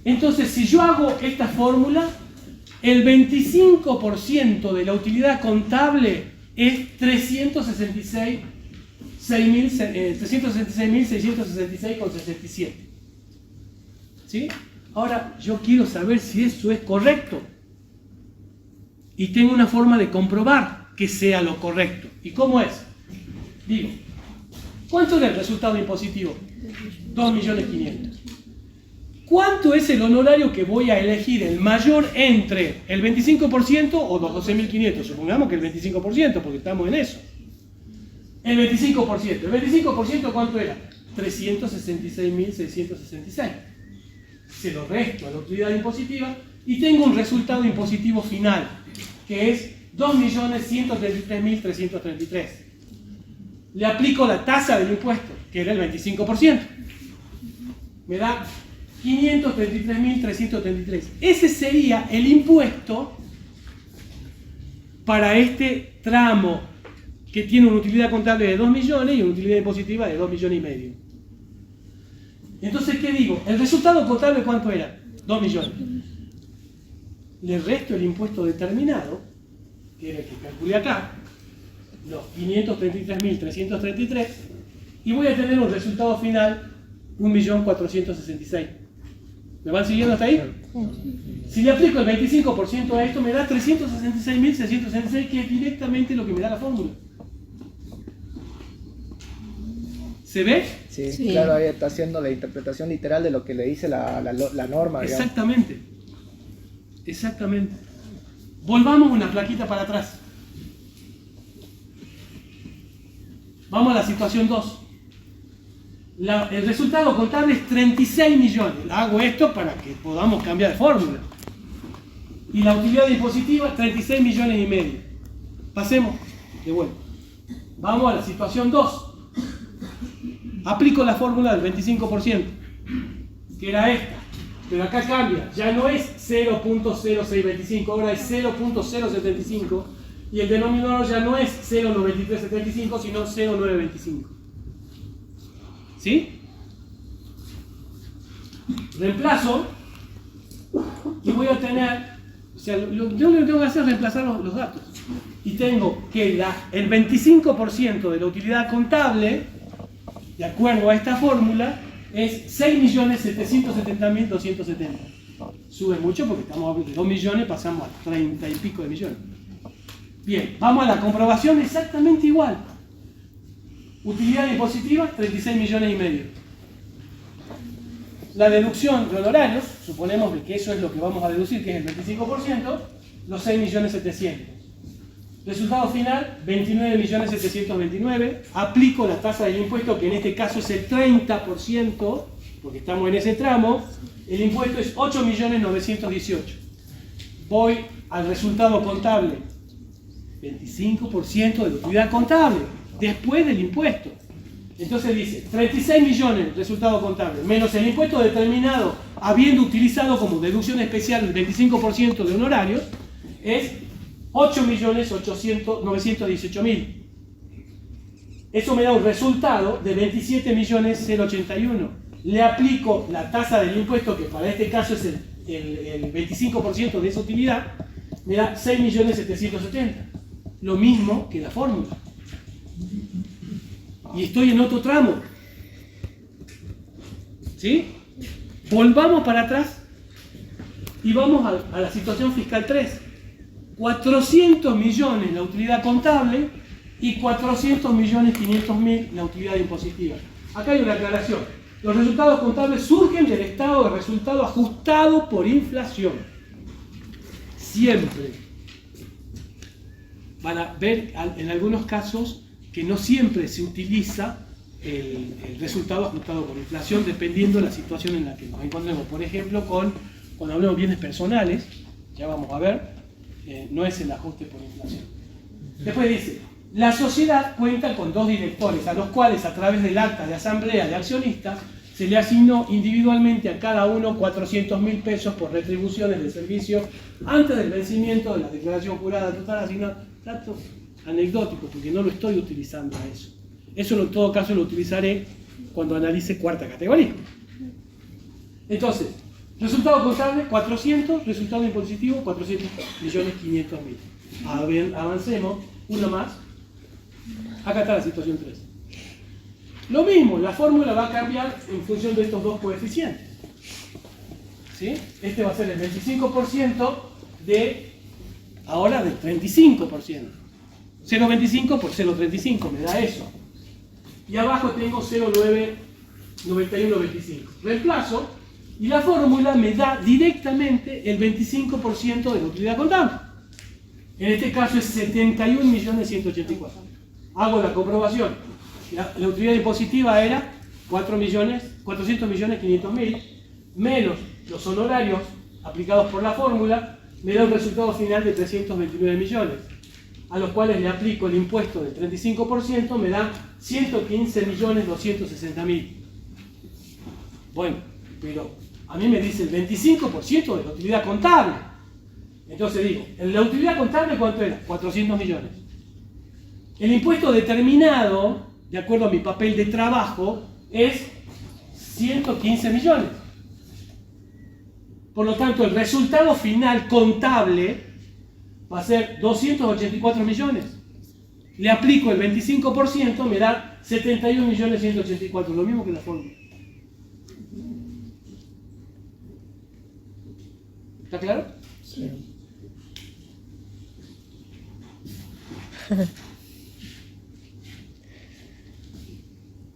Entonces, si yo hago esta fórmula, el 25% de la utilidad contable es 366.667,67. ¿Sí? Ahora, yo quiero saber si eso es correcto. Y tengo una forma de comprobar que sea lo correcto. ¿Y cómo es? Digo, ¿cuánto es el resultado impositivo? 2.500.000. ¿Cuánto es el honorario que voy a elegir, el mayor entre el 25% o los 12.500? Supongamos que el 25%, porque estamos en eso. El 25%. ¿El 25% cuánto era? 366.666. Se lo resto a la utilidad impositiva y tengo un resultado impositivo final, que es 2.133.333. Le aplico la tasa del impuesto, que era el 25%. Me da 533.333. Ese sería el impuesto para este tramo que tiene una utilidad contable de 2 millones y una utilidad impositiva de 2 millones y medio. Entonces, ¿qué digo? ¿El resultado contable cuánto era? 2 millones. Le resto el impuesto determinado, que era el que calculé acá, los 533.333, y voy a tener un resultado final 1.466.000. ¿Me van siguiendo hasta ahí? Si le aplico el 25% a esto, me da 366.666, que es directamente lo que me da la fórmula. ¿Se ve? Sí, Sí. claro, ahí está haciendo la interpretación literal de lo que le dice la norma. Digamos. Exactamente. Exactamente. Volvamos una plaquita para atrás. Vamos a la situación 2. El resultado contable es 36 millones. Hago esto para que podamos cambiar de fórmula. Y la utilidad impositiva, 36 millones y medio. Pasemos de vuelta. Vamos a la situación 2. Aplico la fórmula del 25%, que era esta. Pero acá cambia. Ya no es 0.0625, ahora es 0.075. Y el denominador ya no es 0.9375, sino 0.925. ¿Sí? Reemplazo y voy a tener, o sea, lo único que tengo que hacer es reemplazar los datos. Y tengo que el 25% de la utilidad contable, de acuerdo a esta fórmula, es 6.770.270. Sube mucho porque estamos de 2 millones, pasamos a 30 y pico de millones. Bien, vamos a la comprobación exactamente igual. Utilidad impositiva, 36 millones y medio. La deducción de honorarios, suponemos que eso es lo que vamos a deducir, que es el 25%, los 6.700.000. Resultado final, 29.729.000. Aplico la tasa del impuesto, que en este caso es el 30%, porque estamos en ese tramo. El impuesto es 8.918.000. Voy al resultado contable, 25% de la utilidad contable, después del impuesto. Entonces dice, 36 millones resultado contable, menos el impuesto determinado, habiendo utilizado como deducción especial el 25% de honorarios, es 8.918.000. Eso me da un resultado de 27.081. Le aplico la tasa del impuesto, que para este caso es el 25% de esa utilidad, me da 6.770.000. Lo mismo que la fórmula. Y estoy en otro tramo. ¿Sí? Volvamos para atrás Y vamos a la situación fiscal 3. 400 millones la utilidad contable y 400 millones 500 mil la utilidad impositiva. Acá hay una aclaración. Los resultados contables surgen del estado de resultado ajustado por inflación. Siempre. Van a ver en algunos casos que no siempre se utiliza el resultado ajustado por inflación dependiendo de la situación en la que nos encontremos. Por ejemplo, cuando hablamos de bienes personales, ya vamos a ver, no es el ajuste por inflación. Después dice, la sociedad cuenta con 2 directores, a los cuales a través del acta de asamblea de accionistas se le asignó individualmente a cada uno 400.000 pesos por retribuciones de servicio antes del vencimiento de la declaración jurada total asignada. Dato anecdótico, porque no lo estoy utilizando a eso. Eso en todo caso lo utilizaré cuando analice cuarta categoría. Entonces, resultado contable 400, resultado impositivo 400.500.000. Avancemos, uno más. Acá está la situación 3. Lo mismo, la fórmula va a cambiar en función de estos dos coeficientes. ¿Sí? Este va a ser el 25% ahora del 35%. 0,25 por 0,35 me da eso. Y abajo tengo 0,99125. Reemplazo y la fórmula me da directamente el 25% de la utilidad contable. En este caso es 71.184.000. Hago la comprobación. La utilidad impositiva era 400.500.000 menos los honorarios aplicados por la fórmula, me da un resultado final de 329 millones, a los cuales le aplico el impuesto del 35%, me da 115.260.000. Bueno, pero a mí me dice el 25% de la utilidad contable. Entonces digo, la utilidad contable ¿cuánto era? 400 millones. El impuesto determinado, de acuerdo a mi papel de trabajo, es 115 millones. Por lo tanto, el resultado final contable va a ser 284 millones. Le aplico el 25%, me da 71.184.000, lo mismo que la fórmula. ¿Está claro? Sí.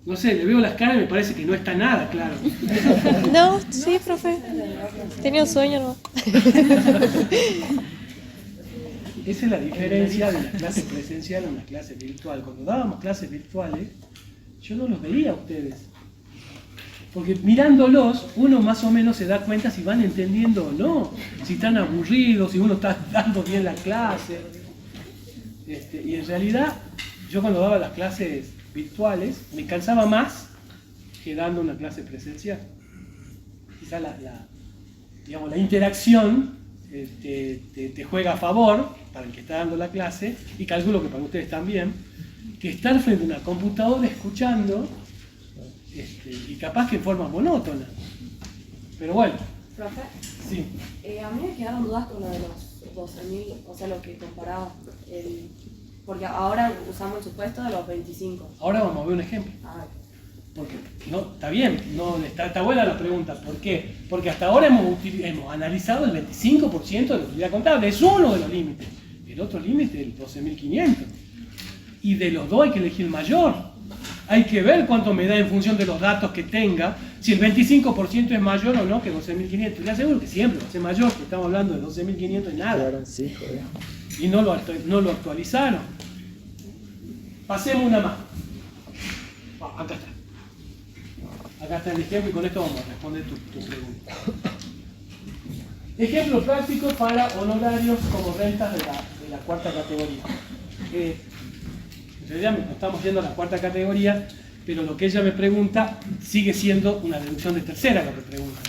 No sé, le veo las caras y me parece que no está nada claro. No, sí, profe. Tenía un sueño, ¿no? Esa es la diferencia de la clase presencial a una clase virtual. Cuando dábamos clases virtuales, yo no los veía a ustedes. Porque mirándolos, uno más o menos se da cuenta si van entendiendo o no, si están aburridos, si uno está dando bien la clase. Y en realidad, yo cuando daba las clases virtuales, me cansaba más que dando una clase presencial. Quizá la interacción te juega a favor para el que está dando la clase, y calculo que para ustedes también, que estar frente a una computadora escuchando, y capaz que en forma monótona. Pero bueno. Profe, Sí. a mí me quedaron dudas con lo de los 12.000, o sea, lo que comparaba. Porque ahora usamos el supuesto de los 25. Ahora vamos a ver un ejemplo. Porque no, está bien, no, está buena la pregunta. ¿Por qué? Porque hasta ahora hemos analizado el 25% de la utilidad contable. Es uno de los límites. El otro límite es el 12.500. Y de los dos hay que elegir el mayor. Hay que ver cuánto me da en función de los datos que tenga, si el 25% es mayor o no que 12.500. Le aseguro que siempre va a ser mayor, que estamos hablando de 12.500 y nada. Y no lo actualizaron. Pasemos una más. Acá está. Acá está el ejemplo y con esto vamos a responder tu pregunta. Ejemplo práctico para honorarios como rentas de la cuarta categoría. En realidad no estamos yendo a la cuarta categoría, pero lo que ella me pregunta sigue siendo una deducción de tercera lo que pregunta.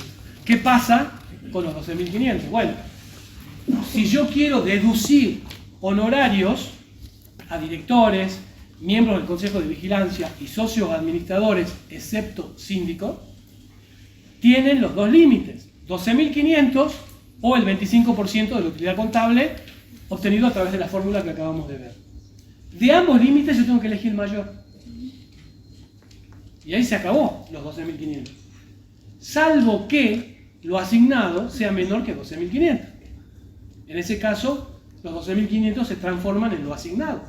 ¿Qué pasa con los 12.500? Bueno, si yo quiero deducir honorarios a directores, miembros del Consejo de Vigilancia y socios administradores, excepto síndicos, tienen los dos límites, 12.500 o el 25% de la utilidad contable obtenido a través de la fórmula que acabamos de ver. De ambos límites yo tengo que elegir el mayor. Y ahí se acabó los 12.500. Salvo que lo asignado sea menor que 12.500. En ese caso, los 12.500 se transforman en lo asignado.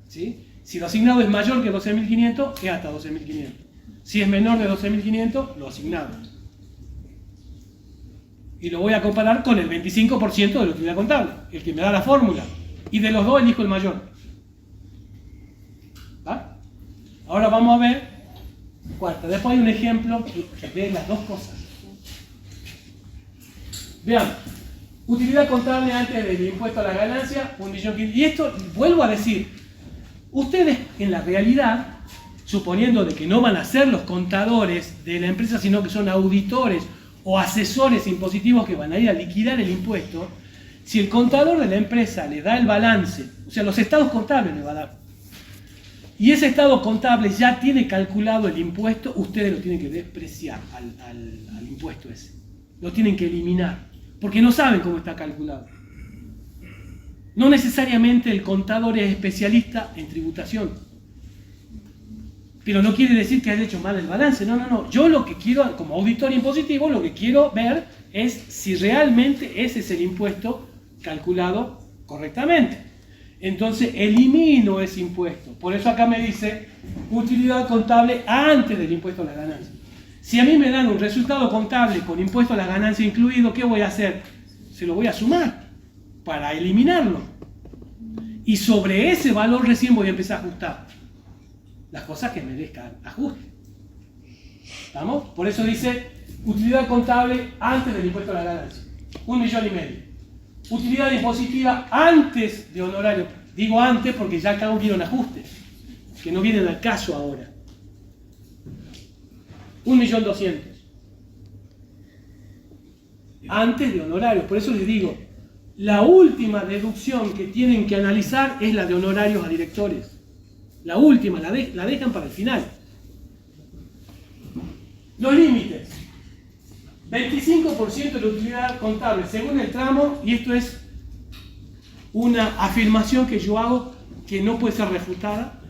¿Sí? Si lo asignado es mayor que 12.500, es hasta 12.500. Si es menor de 12.500, lo asignado. Y lo voy a comparar con el 25% de la utilidad contable, el que me da la fórmula. Y de los dos elijo el mayor. ¿Va? Ahora vamos a ver cuarta. Después hay un ejemplo que ve las dos cosas. Vean, utilidad contable antes del impuesto a la ganancia, 1.500.000. Y esto, vuelvo a decir, ustedes en la realidad, suponiendo de que no van a ser los contadores de la empresa, sino que son auditores o asesores impositivos que van a ir a liquidar el impuesto, si el contador de la empresa le da el balance, o sea, los estados contables le va a dar, y ese estado contable ya tiene calculado el impuesto, ustedes lo tienen que despreciar al impuesto ese. Lo tienen que eliminar, porque no saben cómo está calculado. No necesariamente el contador es especialista en tributación. Pero no quiere decir que haya hecho mal el balance. No, no, no. Yo lo que quiero, como auditor impositivo, lo que quiero ver es si realmente ese es el impuesto calculado correctamente. Entonces elimino ese impuesto. Por eso acá me dice utilidad contable antes del impuesto a la ganancia. Si a mí me dan un resultado contable con impuesto a la ganancia incluido, ¿qué voy a hacer? Se lo voy a sumar para eliminarlo. Y sobre ese valor recién voy a empezar a ajustar las cosas que merezcan ajuste. ¿Estamos? Por eso dice utilidad contable antes del impuesto a la ganancia. 1,5 millones. Utilidad impositiva antes de honorario. Digo antes porque ya acá hubieron ajustes que no vienen al caso ahora. 1.200.000. Antes de honorarios. Por eso les digo, la última deducción que tienen que analizar es la de honorarios a directores. La última, la dejan para el final. Los límites. 25% de la utilidad contable según el tramo, y esto es una afirmación que yo hago que no puede ser refutada,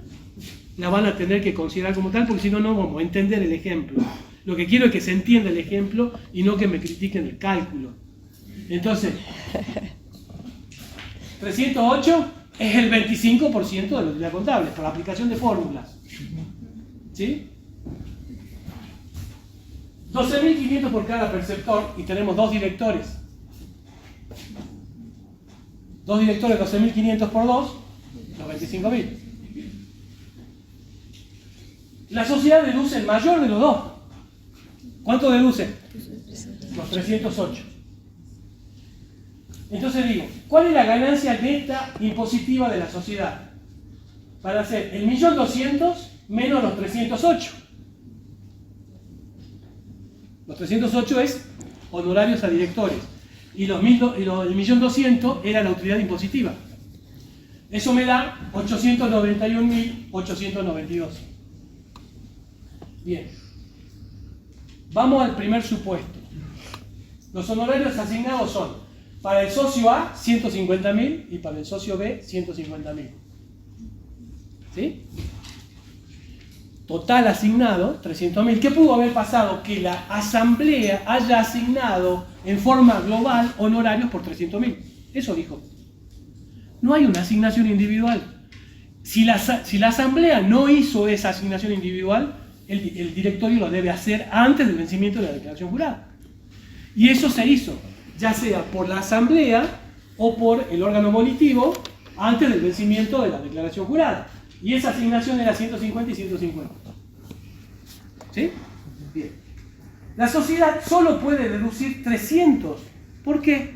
la van a tener que considerar como tal, porque si no, no vamos a entender el ejemplo. Lo que quiero es que se entienda el ejemplo y no que me critiquen el cálculo. Entonces, 308 es el 25% de la utilidad contable, por la aplicación de fórmulas. ¿Sí? 12.500 por cada perceptor y tenemos dos directores. Dos directores, 12.500 por 2, los 25.000. La sociedad deduce el mayor de los dos. ¿Cuánto deduce? Los 308. Entonces digo, ¿cuál es la ganancia neta impositiva de la sociedad? Van a ser el 1.200.000 menos los 308. Los 308 es honorarios a directores. Y el 1.200.000 era la utilidad impositiva. Eso me da 891.892. Bien. Vamos al primer supuesto. Los honorarios asignados son para el socio A 150.000 y para el socio B 150.000. ¿Sí? Total asignado 300.000. ¿Qué pudo haber pasado? Que la asamblea haya asignado en forma global honorarios por 300.000. Eso dijo. No hay una asignación individual. Si la asamblea no hizo esa asignación individual, el directorio lo debe hacer antes del vencimiento de la declaración jurada. Y eso se hizo, ya sea por la asamblea o por el órgano volitivo antes del vencimiento de la declaración jurada. Y esa asignación era 150 y 150. ¿Sí? Bien. La sociedad solo puede deducir 300. ¿Por qué?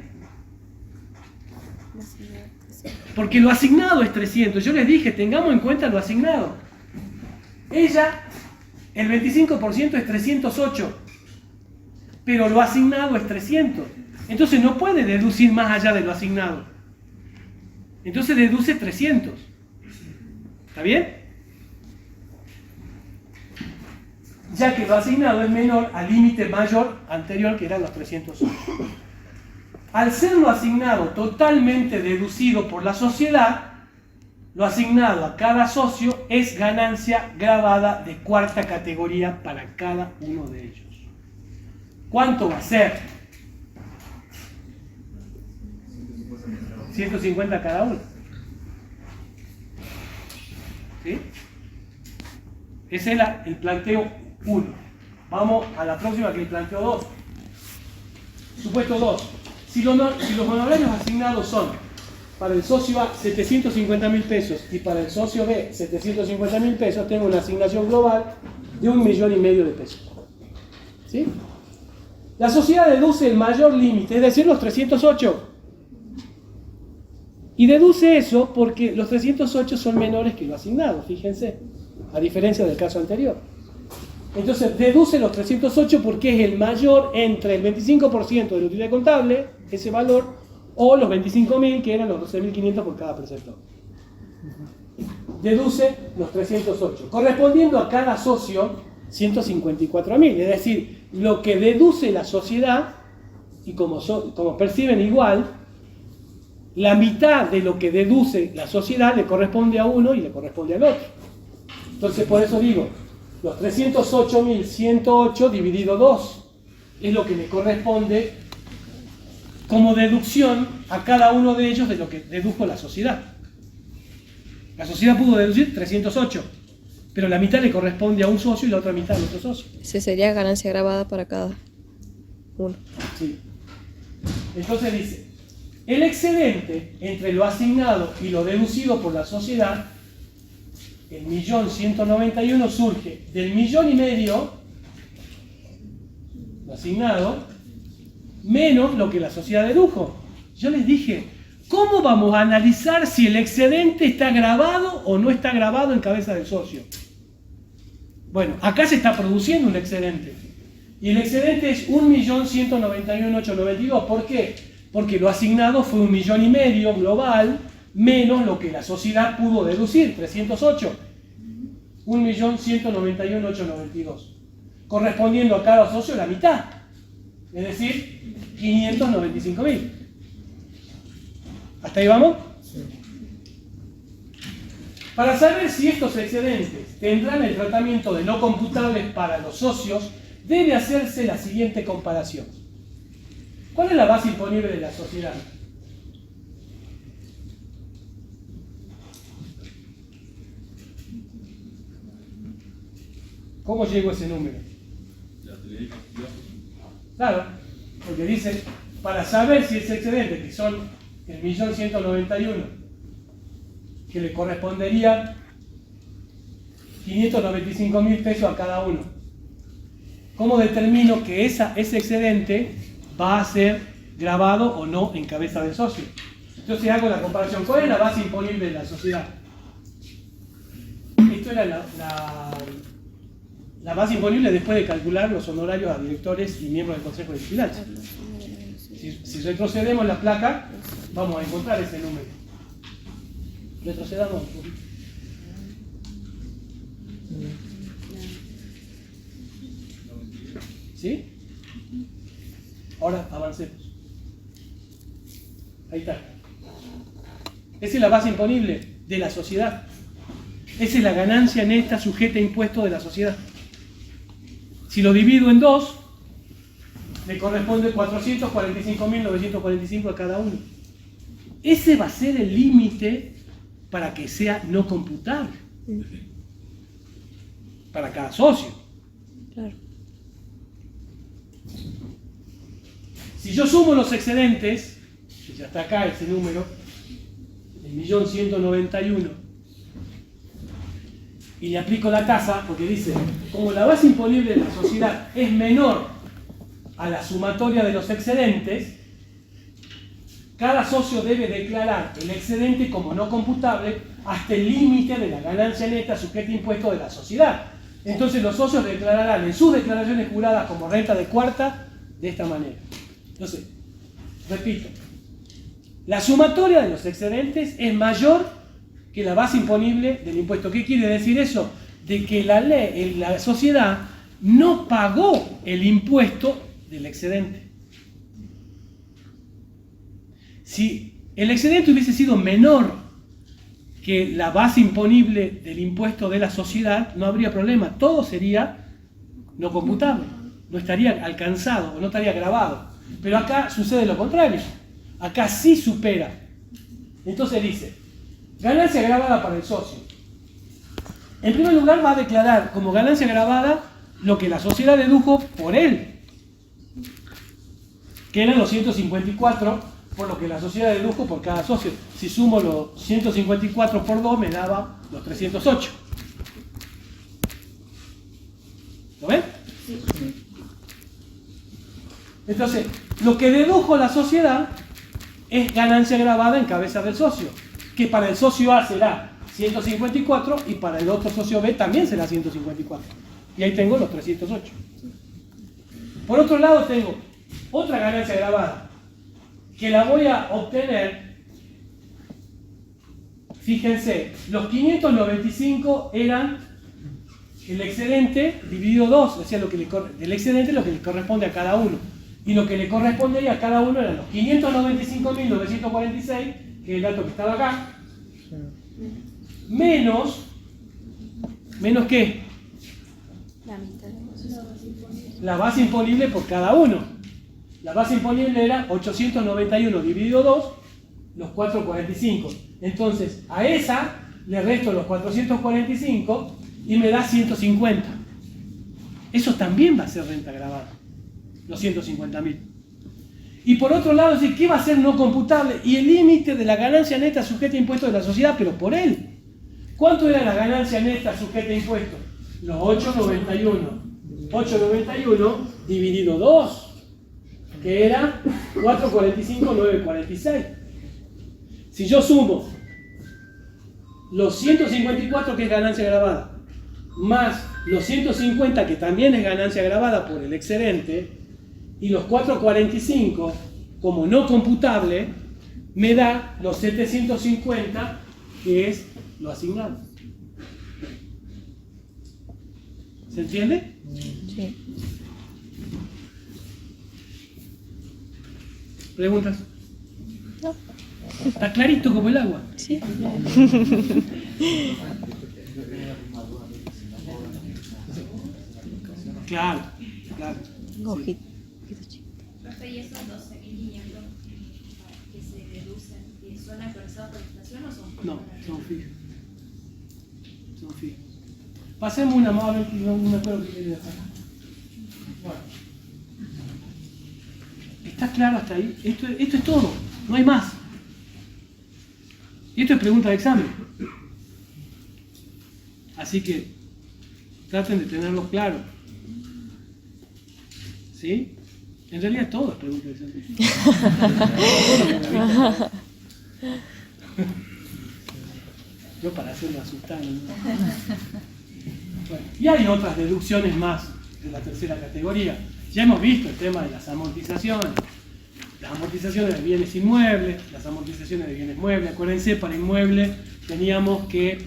Porque lo asignado es 300. Yo les dije, tengamos en cuenta lo asignado. Ella, el 25% es 308. Pero lo asignado es 300. Entonces no puede deducir más allá de lo asignado. Entonces deduce 300. ¿Está bien? Ya que lo asignado es menor al límite mayor anterior que eran los 308. Al ser lo asignado totalmente deducido por la sociedad, lo asignado a cada socio es ganancia gravada de cuarta categoría para cada uno de ellos. ¿Cuánto va a ser? 150 cada uno. ¿Sí? Ese es el planteo 1. Vamos a la próxima, que es el planteo 2. Supuesto 2. Si los honorarios asignados son para el socio A 750.000 pesos y para el socio B 750.000 pesos, tengo una asignación global de 1,5 millones de pesos. ¿Sí? La sociedad deduce el mayor límite, es decir, los 308. Y deduce eso porque los 308 son menores que lo asignado, fíjense, a diferencia del caso anterior. Entonces, deduce los 308 porque es el mayor entre el 25% de la utilidad contable, ese valor, o los 25.000, que eran los 12.500 por cada preceptor. Deduce los 308, correspondiendo a cada socio 154.000, es decir, lo que deduce la sociedad, y como perciben igual, la mitad de lo que deduce la sociedad le corresponde a uno y le corresponde al otro. Entonces, por eso digo, los 308.108 dividido 2 es lo que le corresponde como deducción a cada uno de ellos de lo que dedujo la sociedad. La sociedad pudo deducir 308, pero la mitad le corresponde a un socio y la otra mitad al otro socio. Ese sería ganancia grabada para cada uno. Sí. Entonces dice, el excedente entre lo asignado y lo deducido por la sociedad, el 1.191.000 surge del 1,5 millones lo asignado, menos lo que la sociedad dedujo. Yo les dije, ¿cómo vamos a analizar si el excedente está grabado o no está grabado en cabeza del socio? Bueno, acá se está produciendo un excedente. Y el excedente es 1.191.892. ¿Por qué? Porque lo asignado fue 1,5 millones global, menos lo que la sociedad pudo deducir, 308. 1.191.892. Correspondiendo a cada socio la mitad. Es decir, 595.000. ¿Hasta ahí vamos? Sí. Para saber si estos excedentes tendrán el tratamiento de no computables para los socios, debe hacerse la siguiente comparación. ¿Cuál es la base imponible de la sociedad? ¿Cómo llegó ese número? Claro, porque dice, para saber si ese excedente, que son el 1.191.000, que le correspondería 595.000 pesos a cada uno, ¿cómo determino que ese excedente va a ser grabado o no en cabeza del socio? Entonces hago la comparación. ¿Cuál es la base imponible de la sociedad? Esto era la base imponible después de calcular los honorarios a directores y miembros del Consejo de Vigilancia. Si retrocedemos la placa, vamos a encontrar ese número. Retrocedamos un poquito. ¿Sí? Ahora avancemos. Ahí está. Esa es la base imponible de la sociedad. Esa es la ganancia neta sujeta a impuestos de la sociedad. Si lo divido en 2, le corresponde 445.945 a cada uno. Ese va a ser el límite para que sea no computable. Para cada socio. Claro. Si yo sumo los excedentes, que ya está acá ese número, el 1.191.000, y le aplico la tasa, porque dice, como la base imponible de la sociedad es menor a la sumatoria de los excedentes, cada socio debe declarar el excedente como no computable hasta el límite de la ganancia neta sujeta a impuestos de la sociedad. Entonces los socios declararán en sus declaraciones juradas como renta de cuarta de esta manera. Entonces, repito, la sumatoria de los excedentes es mayor que la base imponible del impuesto. ¿Qué quiere decir eso? De que la sociedad no pagó el impuesto del excedente. Si el excedente hubiese sido menor que la base imponible del impuesto de la sociedad, no habría problema, todo sería no computable. no estaría alcanzado o no estaría grabado. Pero acá sucede lo contrario. Acá sí supera. Entonces dice, ganancia grabada para el socio. En primer lugar va a declarar como ganancia grabada lo que la sociedad dedujo por él, que eran los 154 por lo que la sociedad dedujo por cada socio. Si sumo los 154 por 2 me daba los 308. ¿Lo ven? Sí. Entonces, lo que dedujo la sociedad es ganancia grabada en cabeza del socio, que para el socio A será 154 y para el otro socio B también será 154. Y ahí tengo los 308. Por otro lado tengo otra ganancia grabada, que la voy a obtener, fíjense, los 595 eran el excedente dividido 2, o sea, el excedente lo que le corresponde a cada uno. Y lo que le correspondería a cada uno eran los 595.946, que es el dato que estaba acá, menos ¿qué? La mitad. La base imponible por cada uno. La base imponible era 891 dividido 2, los 445. Entonces, a esa le resto los 445 y me da 150. Eso también va a ser renta grabada, los 150.000. Y por otro lado, ¿qué va a ser no computable? Y el límite de la ganancia neta sujeta a impuestos de la sociedad, pero por él. ¿Cuánto era la ganancia neta sujeta a impuestos? Los 891. 891 dividido 2, que era 445,946. Si yo sumo los 154 que es ganancia grabada, más los 150 que también es ganancia grabada por el excedente, y los 445 como no computable, me da los 750 que es lo asignado. ¿Se entiende? Sí. ¿Preguntas? No. Está clarito como el agua. Sí. Claro, claro. Ojito. Profe, ¿y esos 12.500 que se deducen, que son actualizados por inflación o son No, son fijos. Son fijos. Pasemos una más, a ver, no me acuerdo qué quería hacer. Bueno. ¿Está claro hasta ahí? Esto es todo, no hay más. Y esto es pregunta de examen. Así que traten de tenerlo claro. ¿Sí? En realidad todo es pregunta de examen. Yo para hacerlo asustar, ¿no? Bueno, y hay otras deducciones más de la tercera categoría. Ya hemos visto el tema de las amortizaciones de bienes inmuebles, las amortizaciones de bienes muebles. Acuérdense, para inmueble teníamos que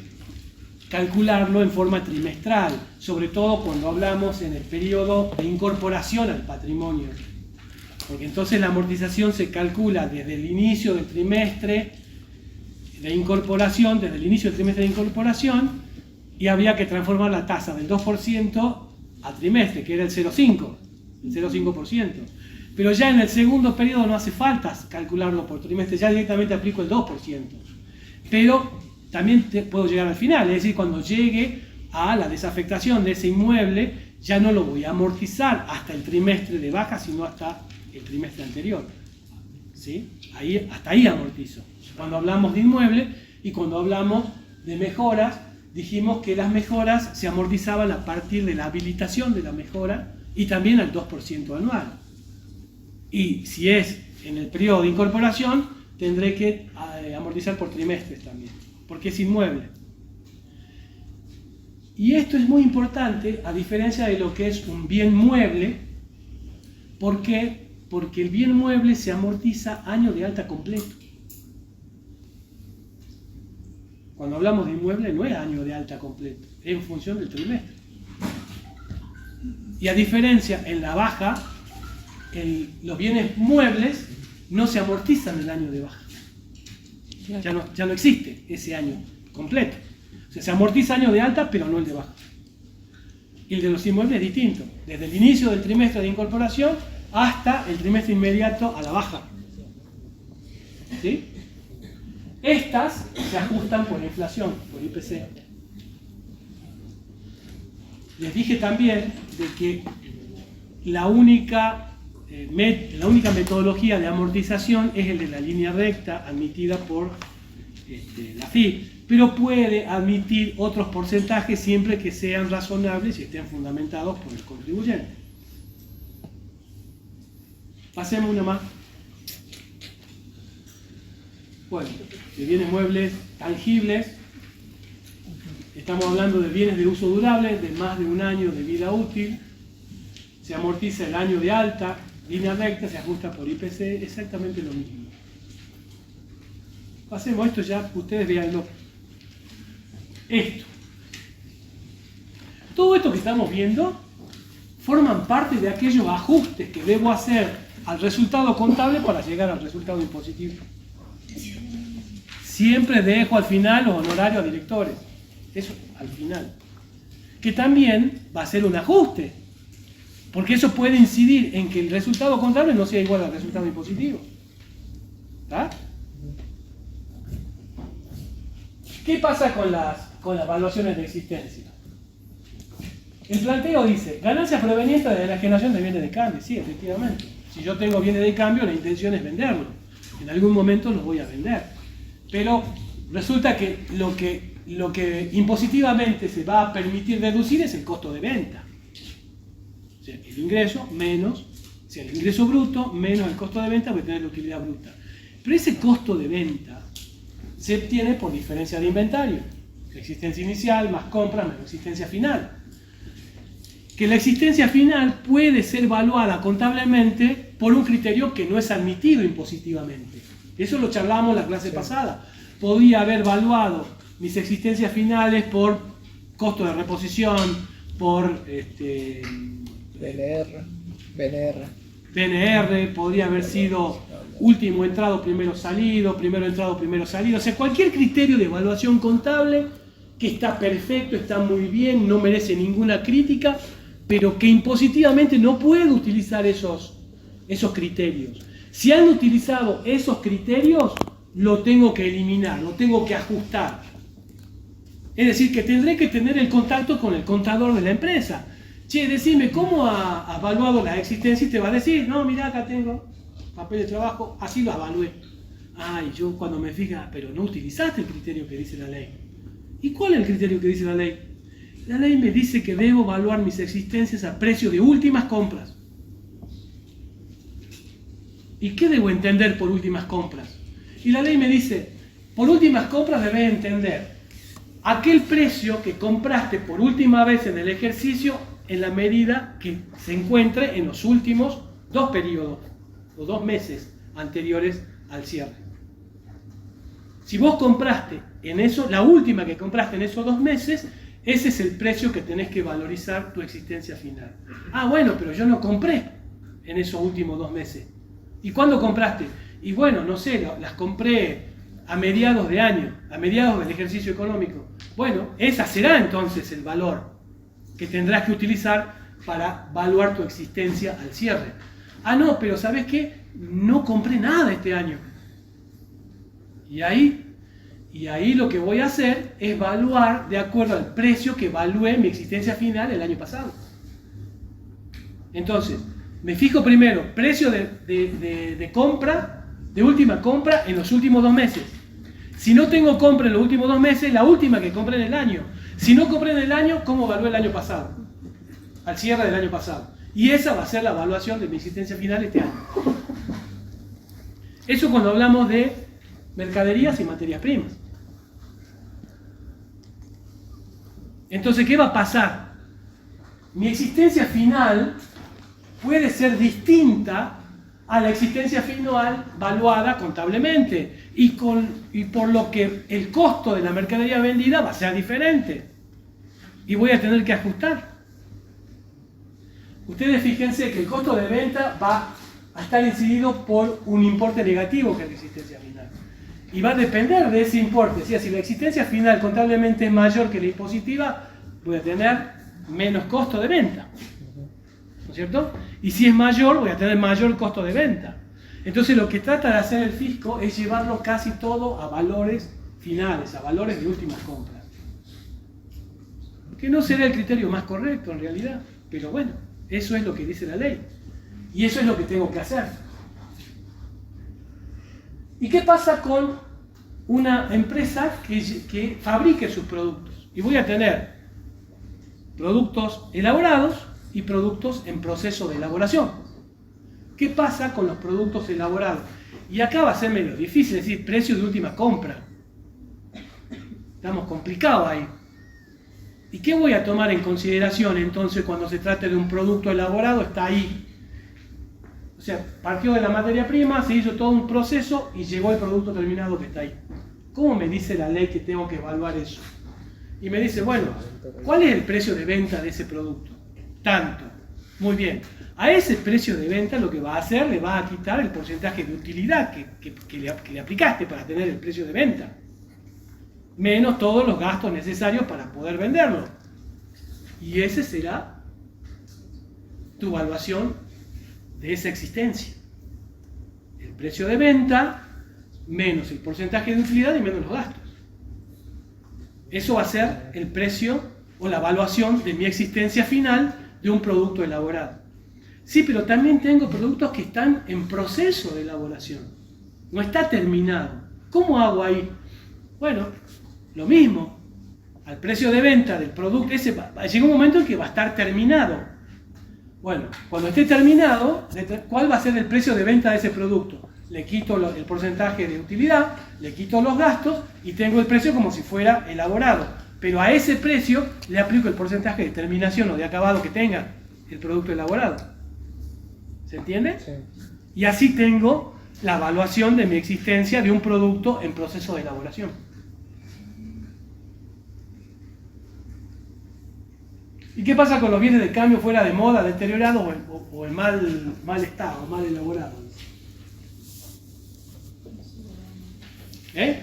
calcularlo en forma trimestral, sobre todo cuando hablamos en el periodo de incorporación al patrimonio, porque entonces la amortización se calcula desde el inicio del trimestre de incorporación, y había que transformar la tasa del 2% a trimestre, que era el 0,5%. Pero ya en el segundo periodo no hace falta calcularlo por trimestre, ya directamente aplico el 2%. Pero también puedo llegar al final, es decir, cuando llegue a la desafectación de ese inmueble, ya no lo voy a amortizar hasta el trimestre de baja, sino hasta el trimestre anterior. ¿Sí? Hasta ahí amortizo. Cuando hablamos de inmueble y cuando hablamos de mejoras, dijimos que las mejoras se amortizaban a partir de la habilitación de la mejora y también al 2% anual. Y si es en el periodo de incorporación, tendré que amortizar por trimestres también, porque es inmueble. Y esto es muy importante, a diferencia de lo que es un bien mueble. ¿Por qué? Porque el bien mueble se amortiza año de alta completo. Cuando hablamos de inmueble no es año de alta completo, es en función del trimestre. Y a diferencia, en la baja, los bienes muebles no se amortizan el año de baja. Ya no existe ese año completo. O sea, se amortiza año de alta, pero no el de baja. Y el de los inmuebles es distinto, desde el inicio del trimestre de incorporación hasta el trimestre inmediato a la baja. ¿Sí? Estas se ajustan por inflación, por IPC. Les dije también de que la única metodología de amortización es el de la línea recta admitida por la FIP, pero puede admitir otros porcentajes siempre que sean razonables y estén fundamentados por el contribuyente. Pasemos una más. Bueno, de bienes muebles tangibles, estamos hablando de bienes de uso durable de más de un año de vida útil, se amortiza el año de alta, línea recta, se ajusta por IPC, exactamente lo mismo. Pasemos esto ya, ustedes véanlo. Esto. Todo esto que estamos viendo forman parte de aquellos ajustes que debo hacer al resultado contable para llegar al resultado impositivo. Siempre dejo al final los honorarios a directores. Eso al final. Que también va a ser un ajuste. Porque eso puede incidir en que el resultado contable no sea igual al resultado impositivo. ¿Está? ¿Qué pasa con las evaluaciones de existencia? El planteo dice, ganancias provenientes de la generación de bienes de cambio. Sí, efectivamente. Si yo tengo bienes de cambio, la intención es venderlos. En algún momento los voy a vender. Pero resulta que lo que impositivamente se va a permitir deducir es el costo de venta. O sea, el ingreso menos, o sea, el ingreso bruto menos el costo de venta, voy a tener la utilidad bruta. Pero ese costo de venta se obtiene por diferencia de inventario. La existencia inicial más compra menos existencia final. Que la existencia final puede ser evaluada contablemente por un criterio que no es admitido impositivamente. Eso lo charlamos la clase pasada. Podía haber evaluado mis existencias finales por costo de reposición, por BNR, podría haber sido último entrado, primero salido, primero entrado, primero salido. O sea, cualquier criterio de evaluación contable que está perfecto, está muy bien, no merece ninguna crítica, pero que impositivamente no puede utilizar esos criterios. Si han utilizado esos criterios, lo tengo que eliminar, lo tengo que ajustar. Es decir, que tendré que tener el contacto con el contador de la empresa. Che, decime, ¿cómo ha evaluado la existencia? Y te va a decir, no, mira, acá tengo papel de trabajo, así lo evalué. Ay, yo cuando me fija, pero no utilizaste el criterio que dice la ley. ¿Y cuál es el criterio que dice la ley? La ley me dice que debo evaluar mis existencias a precio de últimas compras. ¿Y qué debo entender por últimas compras? Y la ley me dice, por últimas compras debes entender aquel precio que compraste por última vez en el ejercicio en la medida que se encuentre en los últimos 2 periodos o 2 meses anteriores al cierre. Si vos compraste en eso, la última que compraste en esos 2 meses, ese es el precio que tenés que valorizar tu existencia final. Ah, bueno, pero yo no compré en esos últimos 2 meses. ¿Y cuándo compraste? Y bueno, no sé, las compré a mediados de año, a mediados del ejercicio económico. Bueno, esa será entonces el valor que tendrás que utilizar para evaluar tu existencia al cierre. Ah, no, pero ¿sabes qué? No compré nada este año. Y ahí lo que voy a hacer es evaluar de acuerdo al precio que evalué mi existencia final el año pasado. Entonces, me fijo primero precio de compra, de última compra en los últimos 2 meses. Si no tengo compra en los últimos 2 meses, la última que compré en el año. Si no compré en el año, ¿cómo evalué el año pasado? Al cierre del año pasado. Y esa va a ser la evaluación de mi existencia final este año. Eso cuando hablamos de mercaderías y materias primas. Entonces, ¿qué va a pasar? Mi existencia final puede ser distinta a la existencia final valuada contablemente y por lo que el costo de la mercadería vendida va a ser diferente y voy a tener que ajustar. Ustedes fíjense que el costo de venta va a estar incidido por un importe negativo que es la existencia final y va a depender de ese importe. O sea, si la existencia final contablemente es mayor que la impositiva, voy a tener menos costo de venta. ¿No es cierto? Y si es mayor, voy a tener mayor costo de venta. Entonces lo que trata de hacer el fisco es llevarlo casi todo a valores finales, a valores de últimas compras. Que no será el criterio más correcto en realidad, pero bueno, eso es lo que dice la ley. Y eso es lo que tengo que hacer. ¿Y qué pasa con una empresa que fabrique sus productos? Y voy a tener productos elaborados y productos en proceso de elaboración. ¿Qué pasa con los productos elaborados? Y acá va a ser medio difícil decir precio de última compra. Estamos complicados ahí. ¿Y qué voy a tomar en consideración entonces cuando se trate de un producto elaborado? Está ahí. O sea, partió de la materia prima, se hizo todo un proceso y llegó el producto terminado que está ahí. ¿Cómo me dice la ley que tengo que evaluar eso? Y me dice, bueno, ¿cuál es el precio de venta de ese producto? Tanto. Muy bien. A ese precio de venta lo que va a hacer, le va a quitar el porcentaje de utilidad que le aplicaste para tener el precio de venta. Menos todos los gastos necesarios para poder venderlo. Y ese será tu evaluación de esa existencia. El precio de venta menos el porcentaje de utilidad y menos los gastos. Eso va a ser el precio o la evaluación de mi existencia final de un producto elaborado. Sí, pero también tengo productos que están en proceso de elaboración. No está terminado. ¿Cómo hago ahí? Bueno, lo mismo. Al precio de venta del producto, ese llega un momento en que va a estar terminado. Bueno, cuando esté terminado, ¿cuál va a ser el precio de venta de ese producto? Le quito el porcentaje de utilidad, le quito los gastos y tengo el precio como si fuera elaborado. Pero a ese precio le aplico el porcentaje de terminación o de acabado que tenga el producto elaborado. ¿Se entiende? Sí. Y así tengo la evaluación de mi existencia de un producto en proceso de elaboración. ¿Y qué pasa con los bienes de cambio fuera de moda, deteriorados o en mal estado, mal elaborados? ¿Eh?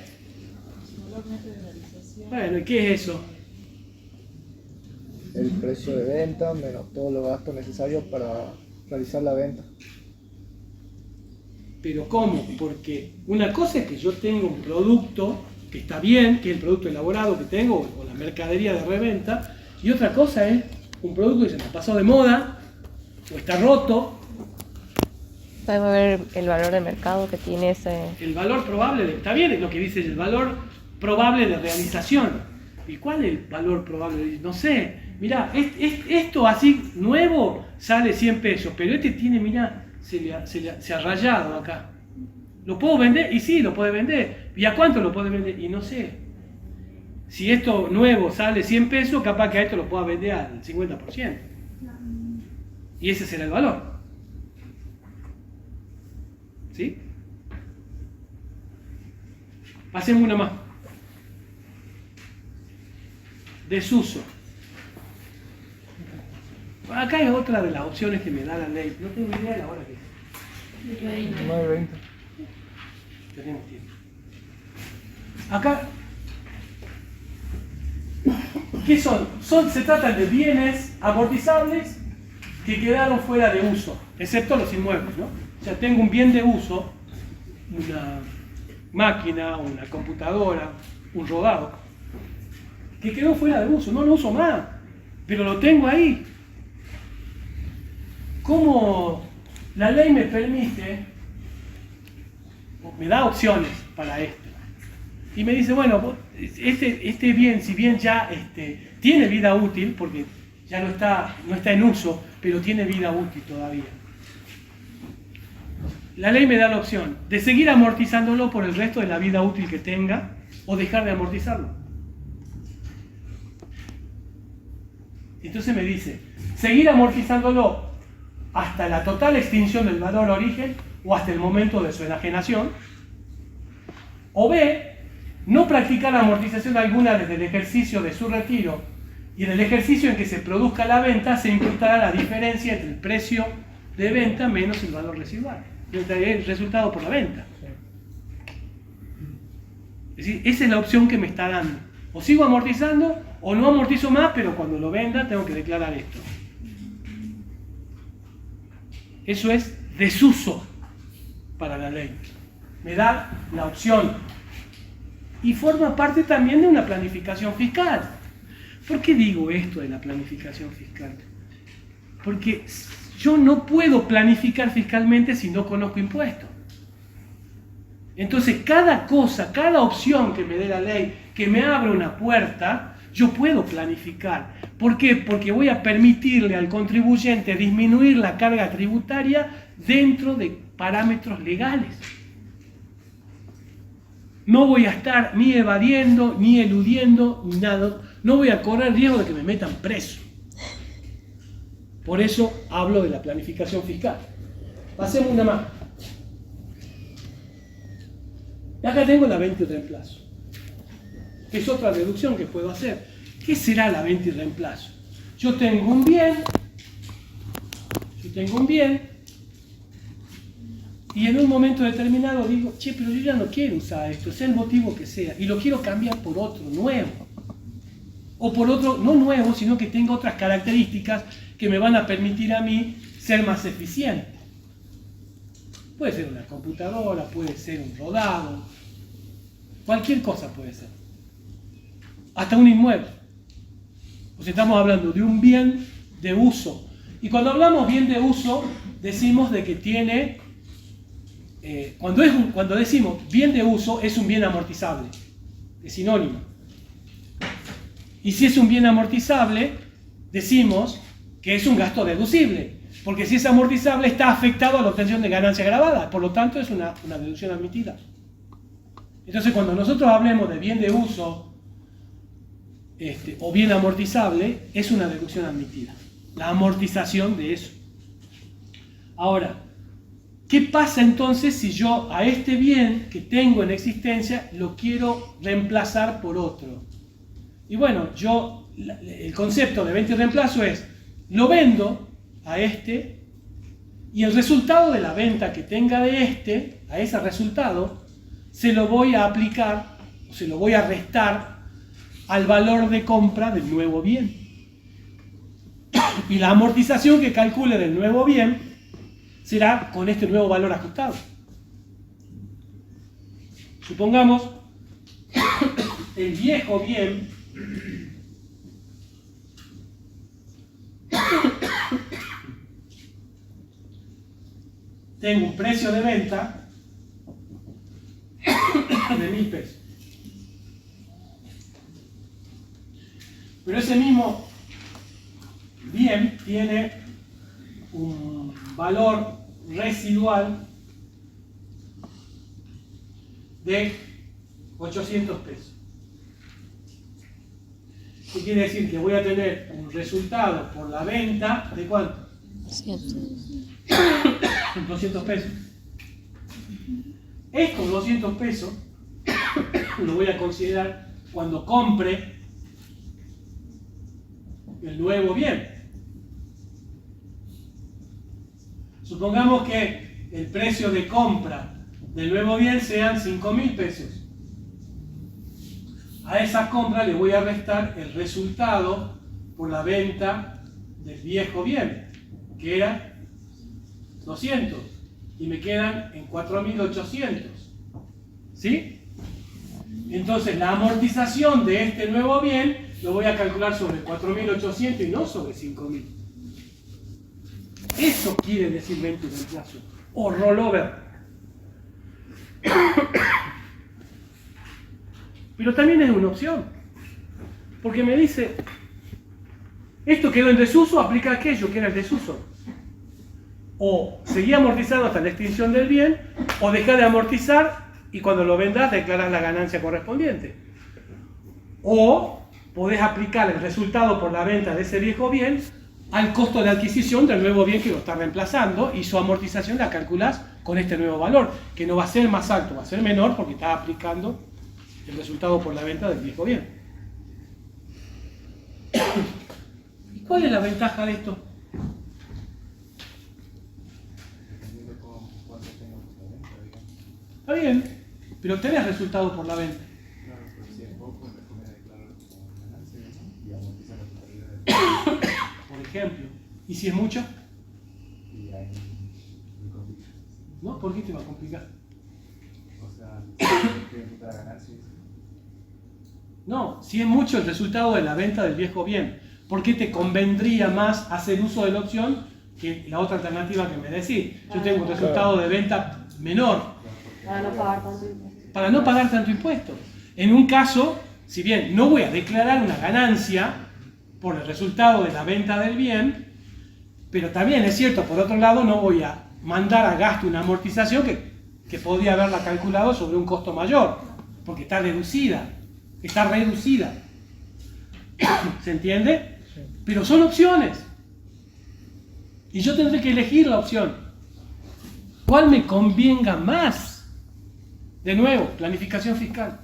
Bueno, ¿y qué es eso? El precio de venta menos todos los gastos necesarios para realizar la venta. ¿Pero cómo? Porque una cosa es que yo tengo un producto que está bien, que es el producto elaborado que tengo, o la mercadería de reventa, y otra cosa es un producto que se me pasó de moda, o está roto. Podemos ver el valor de mercado que tiene ese... El valor probable, está bien, es lo que dice el valor probable de realización. ¿Y cuál es el valor probable? No sé, mirá, esto así nuevo sale 100 pesos, pero este tiene, mirá, se ha rayado acá. ¿Lo puedo vender? Y sí, lo puede vender. ¿Y a cuánto lo puede vender? Y no sé. Si esto nuevo sale 100 pesos, capaz que a esto lo pueda vender al 50%. Y ese será el valor. ¿Sí? Pasemos una más. Desuso. Acá es otra de las opciones que me da la ley. No tengo idea de la hora que es. 9:20. Tenemos tiempo. Acá, ¿qué son? Se tratan de bienes amortizables que quedaron fuera de uso, excepto los inmuebles, ¿no? O sea, tengo un bien de uso, una máquina, una computadora, un rodado, que quedó fuera de uso, no lo uso más, pero lo tengo ahí. ¿Cómo la ley me permite, me da opciones para esto? Y me dice, bueno, este bien, si bien ya tiene vida útil, porque ya no está en uso, pero tiene vida útil todavía. La ley me da la opción de seguir amortizándolo por el resto de la vida útil que tenga o dejar de amortizarlo. Entonces me dice, seguir amortizándolo hasta la total extinción del valor origen o hasta el momento de su enajenación. O B, no practicar amortización alguna desde el ejercicio de su retiro y en el ejercicio en que se produzca la venta se imputará la diferencia entre el precio de venta menos el valor residual. El resultado por la venta. Es decir, esa es la opción que me está dando. O sigo amortizando o no amortizo más, pero cuando lo venda tengo que declarar esto. Eso es desuso para la ley. Me da la opción. Y forma parte también de una planificación fiscal. ¿Por qué digo esto de la planificación fiscal? Porque yo no puedo planificar fiscalmente si no conozco impuestos. Entonces, cada cosa, cada opción que me dé la ley, que me abra una puerta, yo puedo planificar. ¿Por qué? Porque voy a permitirle al contribuyente disminuir la carga tributaria dentro de parámetros legales. No voy a estar ni evadiendo, ni eludiendo, ni nada. No voy a correr riesgo de que me metan preso. Por eso hablo de la planificación fiscal. Pasemos una más. Y acá tengo la venta y reemplazo. Que es otra deducción que puedo hacer. ¿Qué será la venta y reemplazo? Yo tengo un bien. Y en un momento determinado digo, che, pero yo ya no quiero usar esto, sea el motivo que sea, y lo quiero cambiar por otro nuevo. O por otro, no nuevo, sino que tenga otras características que me van a permitir a mí ser más eficiente. Puede ser una computadora, puede ser un rodado, cualquier cosa puede ser. Hasta un inmueble. O sea, estamos hablando de un bien de uso. Y cuando hablamos bien de uso, decimos de que tiene... Cuando decimos bien de uso, es un bien amortizable, es sinónimo. Y si es un bien amortizable, decimos que es un gasto deducible, porque si es amortizable está afectado a la obtención de ganancia grabada, por lo tanto es una deducción admitida. Entonces, cuando nosotros hablemos de bien de uso o bien amortizable, es una deducción admitida, la amortización de eso. Ahora, ¿qué pasa entonces si yo a este bien que tengo en existencia lo quiero reemplazar por otro? Y bueno, el concepto de venta y reemplazo es, lo vendo a este y el resultado de la venta que tenga de este, a ese resultado, se lo voy a aplicar, o se lo voy a restar al valor de compra del nuevo bien. Y la amortización que calcule del nuevo bien será con este nuevo valor ajustado. Supongamos el viejo bien tengo un precio de venta de 1.000 pesos. Pero ese mismo bien tiene un valor residual de 800 pesos. ¿Qué quiere decir? Que voy a tener un resultado por la venta de ¿cuánto? 200 pesos. Estos 200 pesos lo voy a considerar cuando compre el nuevo bien. Supongamos que el precio de compra del nuevo bien sean 5.000 pesos. A esa compra le voy a restar el resultado por la venta del viejo bien, que era 200, y me quedan en 4.800. ¿Sí? Entonces la amortización de este nuevo bien lo voy a calcular sobre 4.800 y no sobre 5.000. Eso quiere decir venta y reemplazo, o rollover. Pero también es una opción, porque me dice, esto quedó en desuso, aplica aquello que era el desuso. O seguí amortizando hasta la extinción del bien, o dejá de amortizar y cuando lo vendas declarás la ganancia correspondiente. O podés aplicar el resultado por la venta de ese viejo bien al costo de adquisición del nuevo bien que lo está reemplazando, y su amortización la calculás con este nuevo valor, que no va a ser más alto, va a ser menor porque está aplicando el resultado por la venta del viejo bien. ¿Y cuál es la ventaja de esto? Dependiendo de cuánto tengo por la venta, digamos. Está bien, pero tenés resultado por la venta. Claro, pero si es poco, me conviene declarar como ganancia, ¿no? ejemplo. ¿Y si es mucho? Y ahí me complica. ¿No? ¿Por qué te va a complicar? O sea, hay que imputar ganancias. No, si es mucho el resultado de la venta del viejo bien, ¿por qué te convendría más hacer uso de la opción que la otra alternativa que me decís? Yo tengo un resultado de venta menor Para no pagar tanto impuesto. para no pagar tanto impuesto. En un caso, si bien no voy a declarar una ganancia por el resultado de la venta del bien, pero también es cierto, por otro lado, no voy a mandar a gasto una amortización que podría haberla calculado sobre un costo mayor, porque está reducida. ¿Se entiende? Sí. Pero son opciones. Y yo tendré que elegir la opción. ¿Cuál me convenga más? De nuevo, planificación fiscal.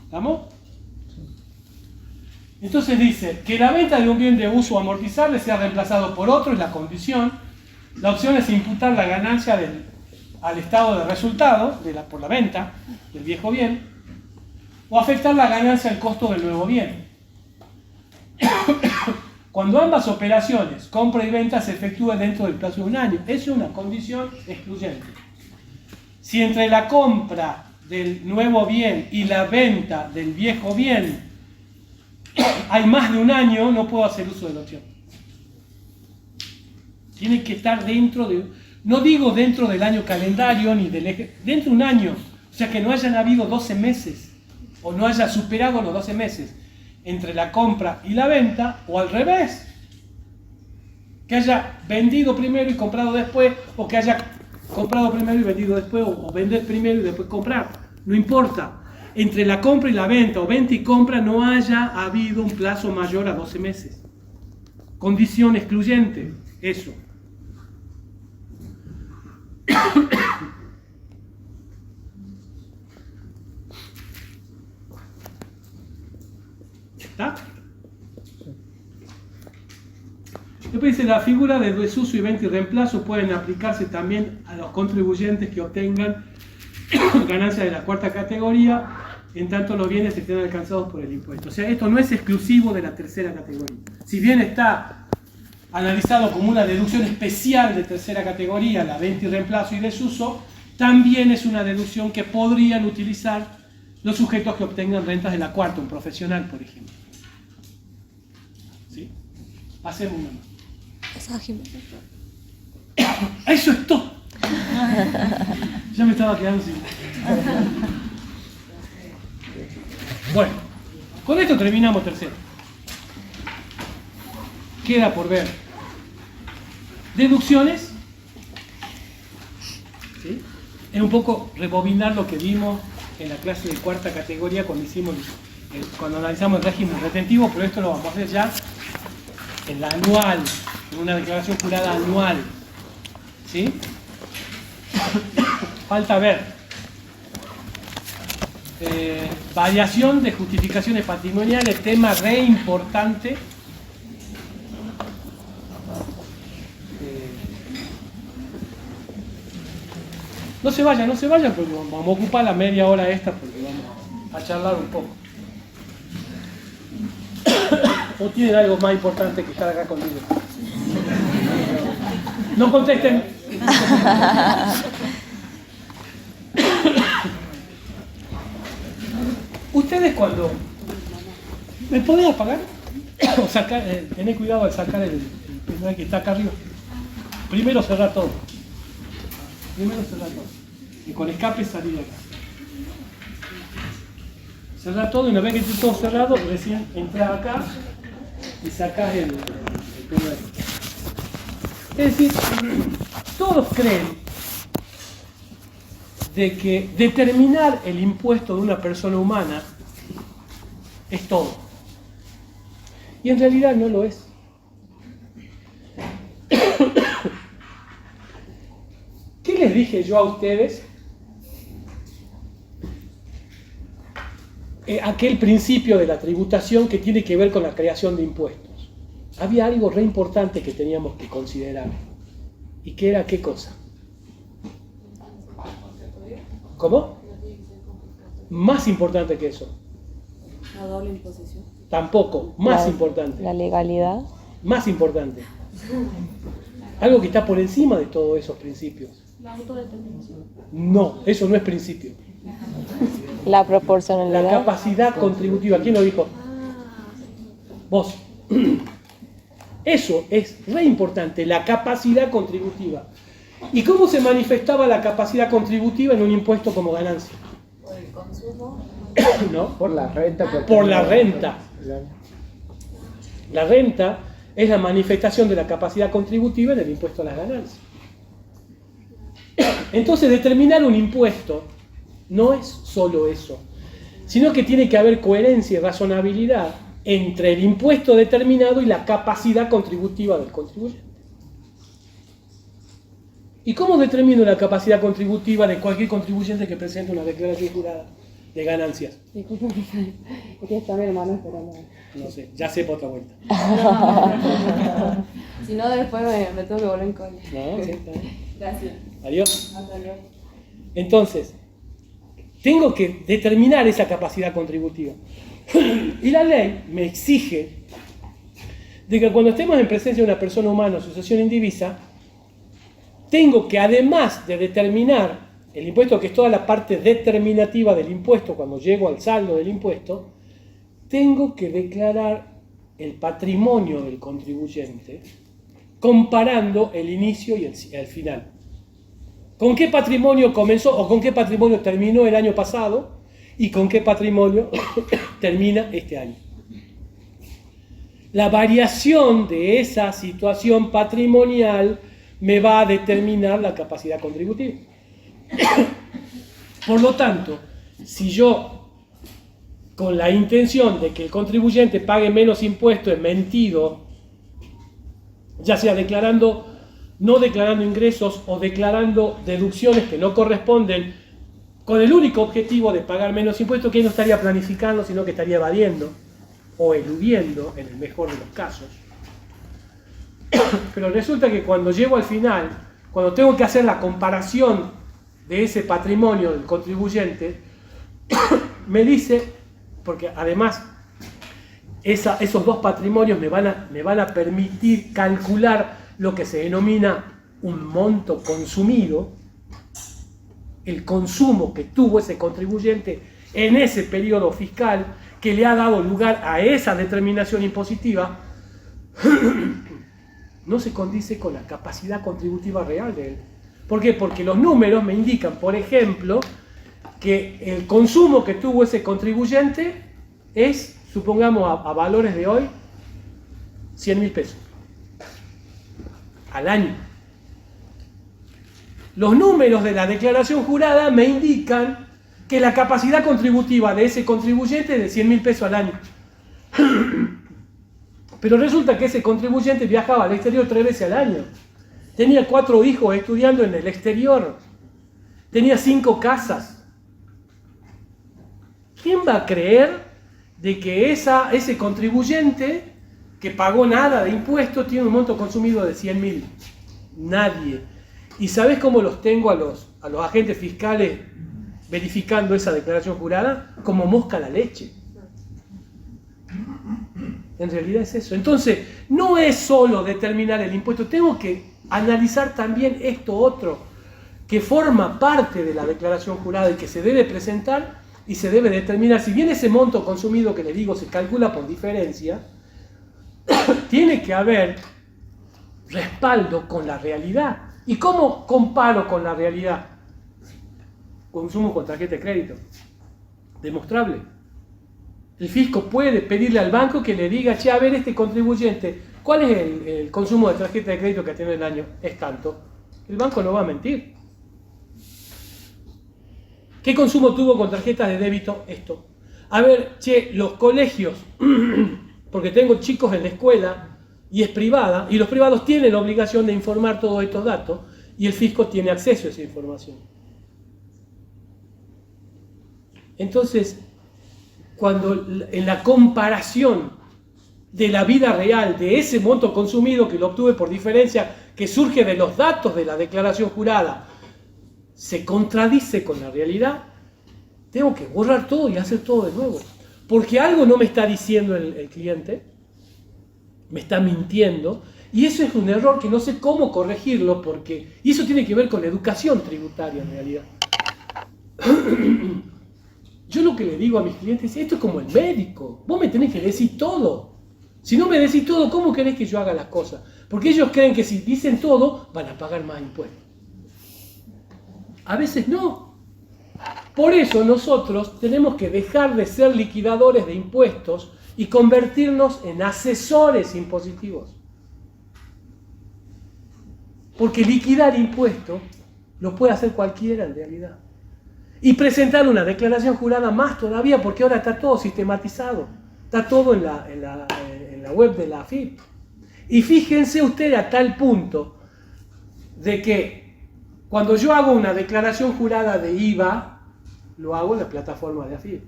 ¿Estamos? Entonces dice que la venta de un bien de uso amortizable sea reemplazado por otro es la condición. La opción es imputar la ganancia al estado de resultado por la venta del viejo bien o afectar la ganancia al costo del nuevo bien. Cuando ambas operaciones, compra y venta, se efectúen dentro del plazo de un año. Esa es una condición excluyente. Si entre la compra del nuevo bien y la venta del viejo bien hay más de un año, no puedo hacer uso de la opción. Tiene que estar dentro de... No digo dentro del año calendario, ni del eje... Dentro de un año. O sea, que no hayan habido 12 meses. O no haya superado los 12 meses. Entre la compra y la venta, o al revés. Que haya vendido primero y comprado después, o que haya comprado primero y vendido después, o vender primero y después comprar. No importa. Entre la compra y la venta, o venta y compra, no haya habido un plazo mayor a 12 meses. Condición excluyente, eso. ¿Está? Después dice, la figura de desuso y venta y reemplazo pueden aplicarse también a los contribuyentes que obtengan ganancias de la cuarta categoría, en tanto los bienes estén alcanzados por el impuesto. O sea, esto no es exclusivo de la tercera categoría. Si bien está analizado como una deducción especial de tercera categoría, la venta y reemplazo y desuso, también es una deducción que podrían utilizar los sujetos que obtengan rentas de la cuarta, un profesional, por ejemplo. ¿Sí? Hacemos una más. Eso es todo. Ya me estaba quedando sin... Bueno, con esto terminamos tercero. Queda por ver deducciones. ¿Sí? Es un poco rebobinar lo que vimos en la clase de cuarta categoría cuando analizamos el régimen retentivo, pero esto lo vamos a hacer ya en la anual, en una declaración jurada anual. ¿Sí? Falta ver variación de justificaciones patrimoniales, tema re importante. No se vayan porque vamos a ocupar la media hora esta porque vamos a charlar un poco. ¿O tienen algo más importante que estar acá conmigo? No contesten. Ustedes cuando... ¿Me podés apagar? O sacar, tened cuidado de sacar el que está acá arriba. Primero cerrar todo. Y con escape salir de acá. Cerrar todo y una vez que esté todo cerrado, recién entras acá y sacás el primero. Es decir, todos creen de que determinar el impuesto de una persona humana es todo. Y en realidad no lo es. ¿Qué les dije yo a ustedes? Aquel principio de la tributación que tiene que ver con la creación de impuestos. Había algo re importante que teníamos que considerar. ¿Y qué era qué cosa? ¿Cómo? Más importante que eso. La doble imposición. Tampoco. Más importante. La legalidad. Más importante. Algo que está por encima de todos esos principios. La autodeterminación. No, eso no es principio. La La proporcionalidad. capacidad contributiva. ¿Quién lo dijo? Vos. Eso es re importante, la capacidad contributiva. ¿Y cómo se manifestaba la capacidad contributiva en un impuesto como ganancia? Por el consumo. ¿No? Por la renta. Por la renta. La renta es la manifestación de la capacidad contributiva en el impuesto a las ganancias. Entonces, determinar un impuesto no es solo eso, sino que tiene que haber coherencia y razonabilidad entre el impuesto determinado y la capacidad contributiva del contribuyente. ¿Y cómo determino la capacidad contributiva de cualquier contribuyente que presente una declaración jurada de ganancias? Disculpen, aquí está mi hermano esperando. No sé, ya sé por otra vuelta. Si no, después me tengo que volver en cola. No, sí, está bien. Gracias. Adiós. Hasta luego. Entonces, tengo que determinar esa capacidad contributiva. Y la ley me exige de que cuando estemos en presencia de una persona humana o sucesión indivisa, tengo que, además de determinar el impuesto, que es toda la parte determinativa del impuesto, cuando llego al saldo del impuesto, tengo que declarar el patrimonio del contribuyente comparando el inicio y el final. ¿Con qué patrimonio comenzó o con qué patrimonio terminó el año pasado y con qué patrimonio termina este año? La variación de esa situación patrimonial me va a determinar la capacidad contributiva. Por lo tanto, si yo, con la intención de que el contribuyente pague menos impuestos, he mentido, ya sea no declarando ingresos o declarando deducciones que no corresponden, con el único objetivo de pagar menos impuestos, que no estaría planificando, sino que estaría evadiendo o eludiendo, en el mejor de los casos. Pero resulta que cuando llego al final, cuando tengo que hacer la comparación de ese patrimonio del contribuyente, me dice, porque además esos dos patrimonios me van a permitir calcular lo que se denomina un monto consumido, el consumo que tuvo ese contribuyente en ese periodo fiscal que le ha dado lugar a esa determinación impositiva, no se condice con la capacidad contributiva real de él. ¿Por qué? Porque los números me indican, por ejemplo, que el consumo que tuvo ese contribuyente es, supongamos a valores de hoy, 100.000 pesos al año. Los números de la declaración jurada me indican que la capacidad contributiva de ese contribuyente es de 100.000 pesos al año. Pero resulta que ese contribuyente viajaba al exterior 3 veces al año. Tenía 4 hijos estudiando en el exterior. Tenía 5 casas. ¿Quién va a creer de que ese contribuyente que pagó nada de impuestos tiene un monto consumido de 100.000? Nadie. ¿Y sabes cómo los tengo a los agentes fiscales verificando esa declaración jurada? Como mosca a la leche. En realidad es eso. Entonces, no es solo determinar el impuesto, tengo que analizar también esto otro, que forma parte de la declaración jurada y que se debe presentar y se debe determinar. Si bien ese monto consumido que le digo se calcula por diferencia, tiene que haber respaldo con la realidad. ¿Y cómo comparo con la realidad? Consumo con tarjeta de crédito. Demostrable. El fisco puede pedirle al banco que le diga, che, a ver, este contribuyente, ¿cuál es el consumo de tarjeta de crédito que tiene el año? Es tanto. El banco no va a mentir. ¿Qué consumo tuvo con tarjetas de débito? Esto. A ver, che, los colegios, porque tengo chicos en la escuela y es privada, y los privados tienen la obligación de informar todos estos datos, y el fisco tiene acceso a esa información. Entonces, cuando en la comparación de la vida real de ese monto consumido que lo obtuve por diferencia, que surge de los datos de la declaración jurada, se contradice con la realidad, tengo que borrar todo y hacer todo de nuevo. porque algo no me está diciendo el cliente, me está mintiendo, y eso es un error que no sé cómo corregirlo, y eso tiene que ver con la educación tributaria en realidad. Yo lo que le digo a mis clientes es, esto es como el médico, vos me tenés que decir todo. Si no me decís todo, ¿cómo querés que yo haga las cosas? Porque ellos creen que si dicen todo, van a pagar más impuestos. A veces no. Por eso nosotros tenemos que dejar de ser liquidadores de impuestos y convertirnos en asesores impositivos. Porque liquidar impuestos lo puede hacer cualquiera en realidad. Y presentar una declaración jurada más todavía, porque ahora está todo sistematizado. Está todo en la web de la AFIP. Y fíjense ustedes a tal punto de que cuando yo hago una declaración jurada de IVA, lo hago en la plataforma de AFIP.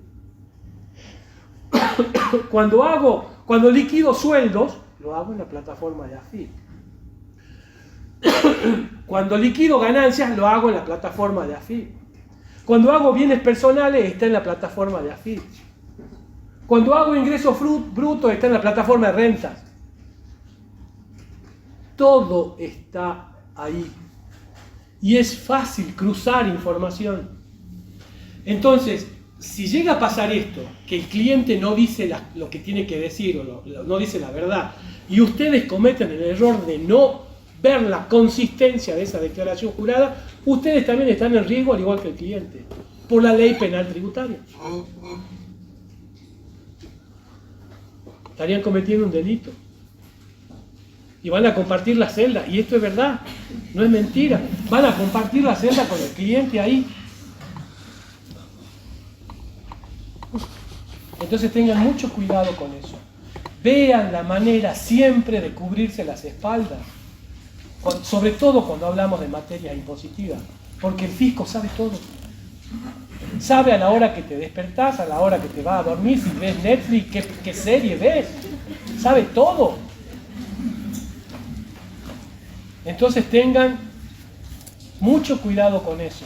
Cuando liquido sueldos, lo hago en la plataforma de AFIP. Cuando liquido ganancias, lo hago en la plataforma de AFIP. Cuando hago bienes personales, está en la plataforma de AFIP. Cuando hago ingresos brutos, está en la plataforma de rentas. Todo está ahí. Y es fácil cruzar información. Entonces, si llega a pasar esto, que el cliente no dice lo que tiene que decir o no dice la verdad, y ustedes cometen el error de no ver la consistencia de esa declaración jurada, ustedes también están en riesgo al igual que el cliente, por la ley penal tributaria. Estarían cometiendo un delito. Y van a compartir la celda, y esto es verdad, no es mentira. Van a compartir la celda con el cliente ahí. Entonces tengan mucho cuidado con eso. Vean la manera siempre de cubrirse las espaldas. Sobre todo cuando hablamos de materia impositiva. Porque el fisco sabe todo. Sabe a la hora que te despertás, a la hora que te vas a dormir, si ves Netflix, qué serie ves. Sabe todo. Entonces tengan mucho cuidado con eso.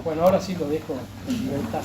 Bueno, ahora sí lo dejo en libertad.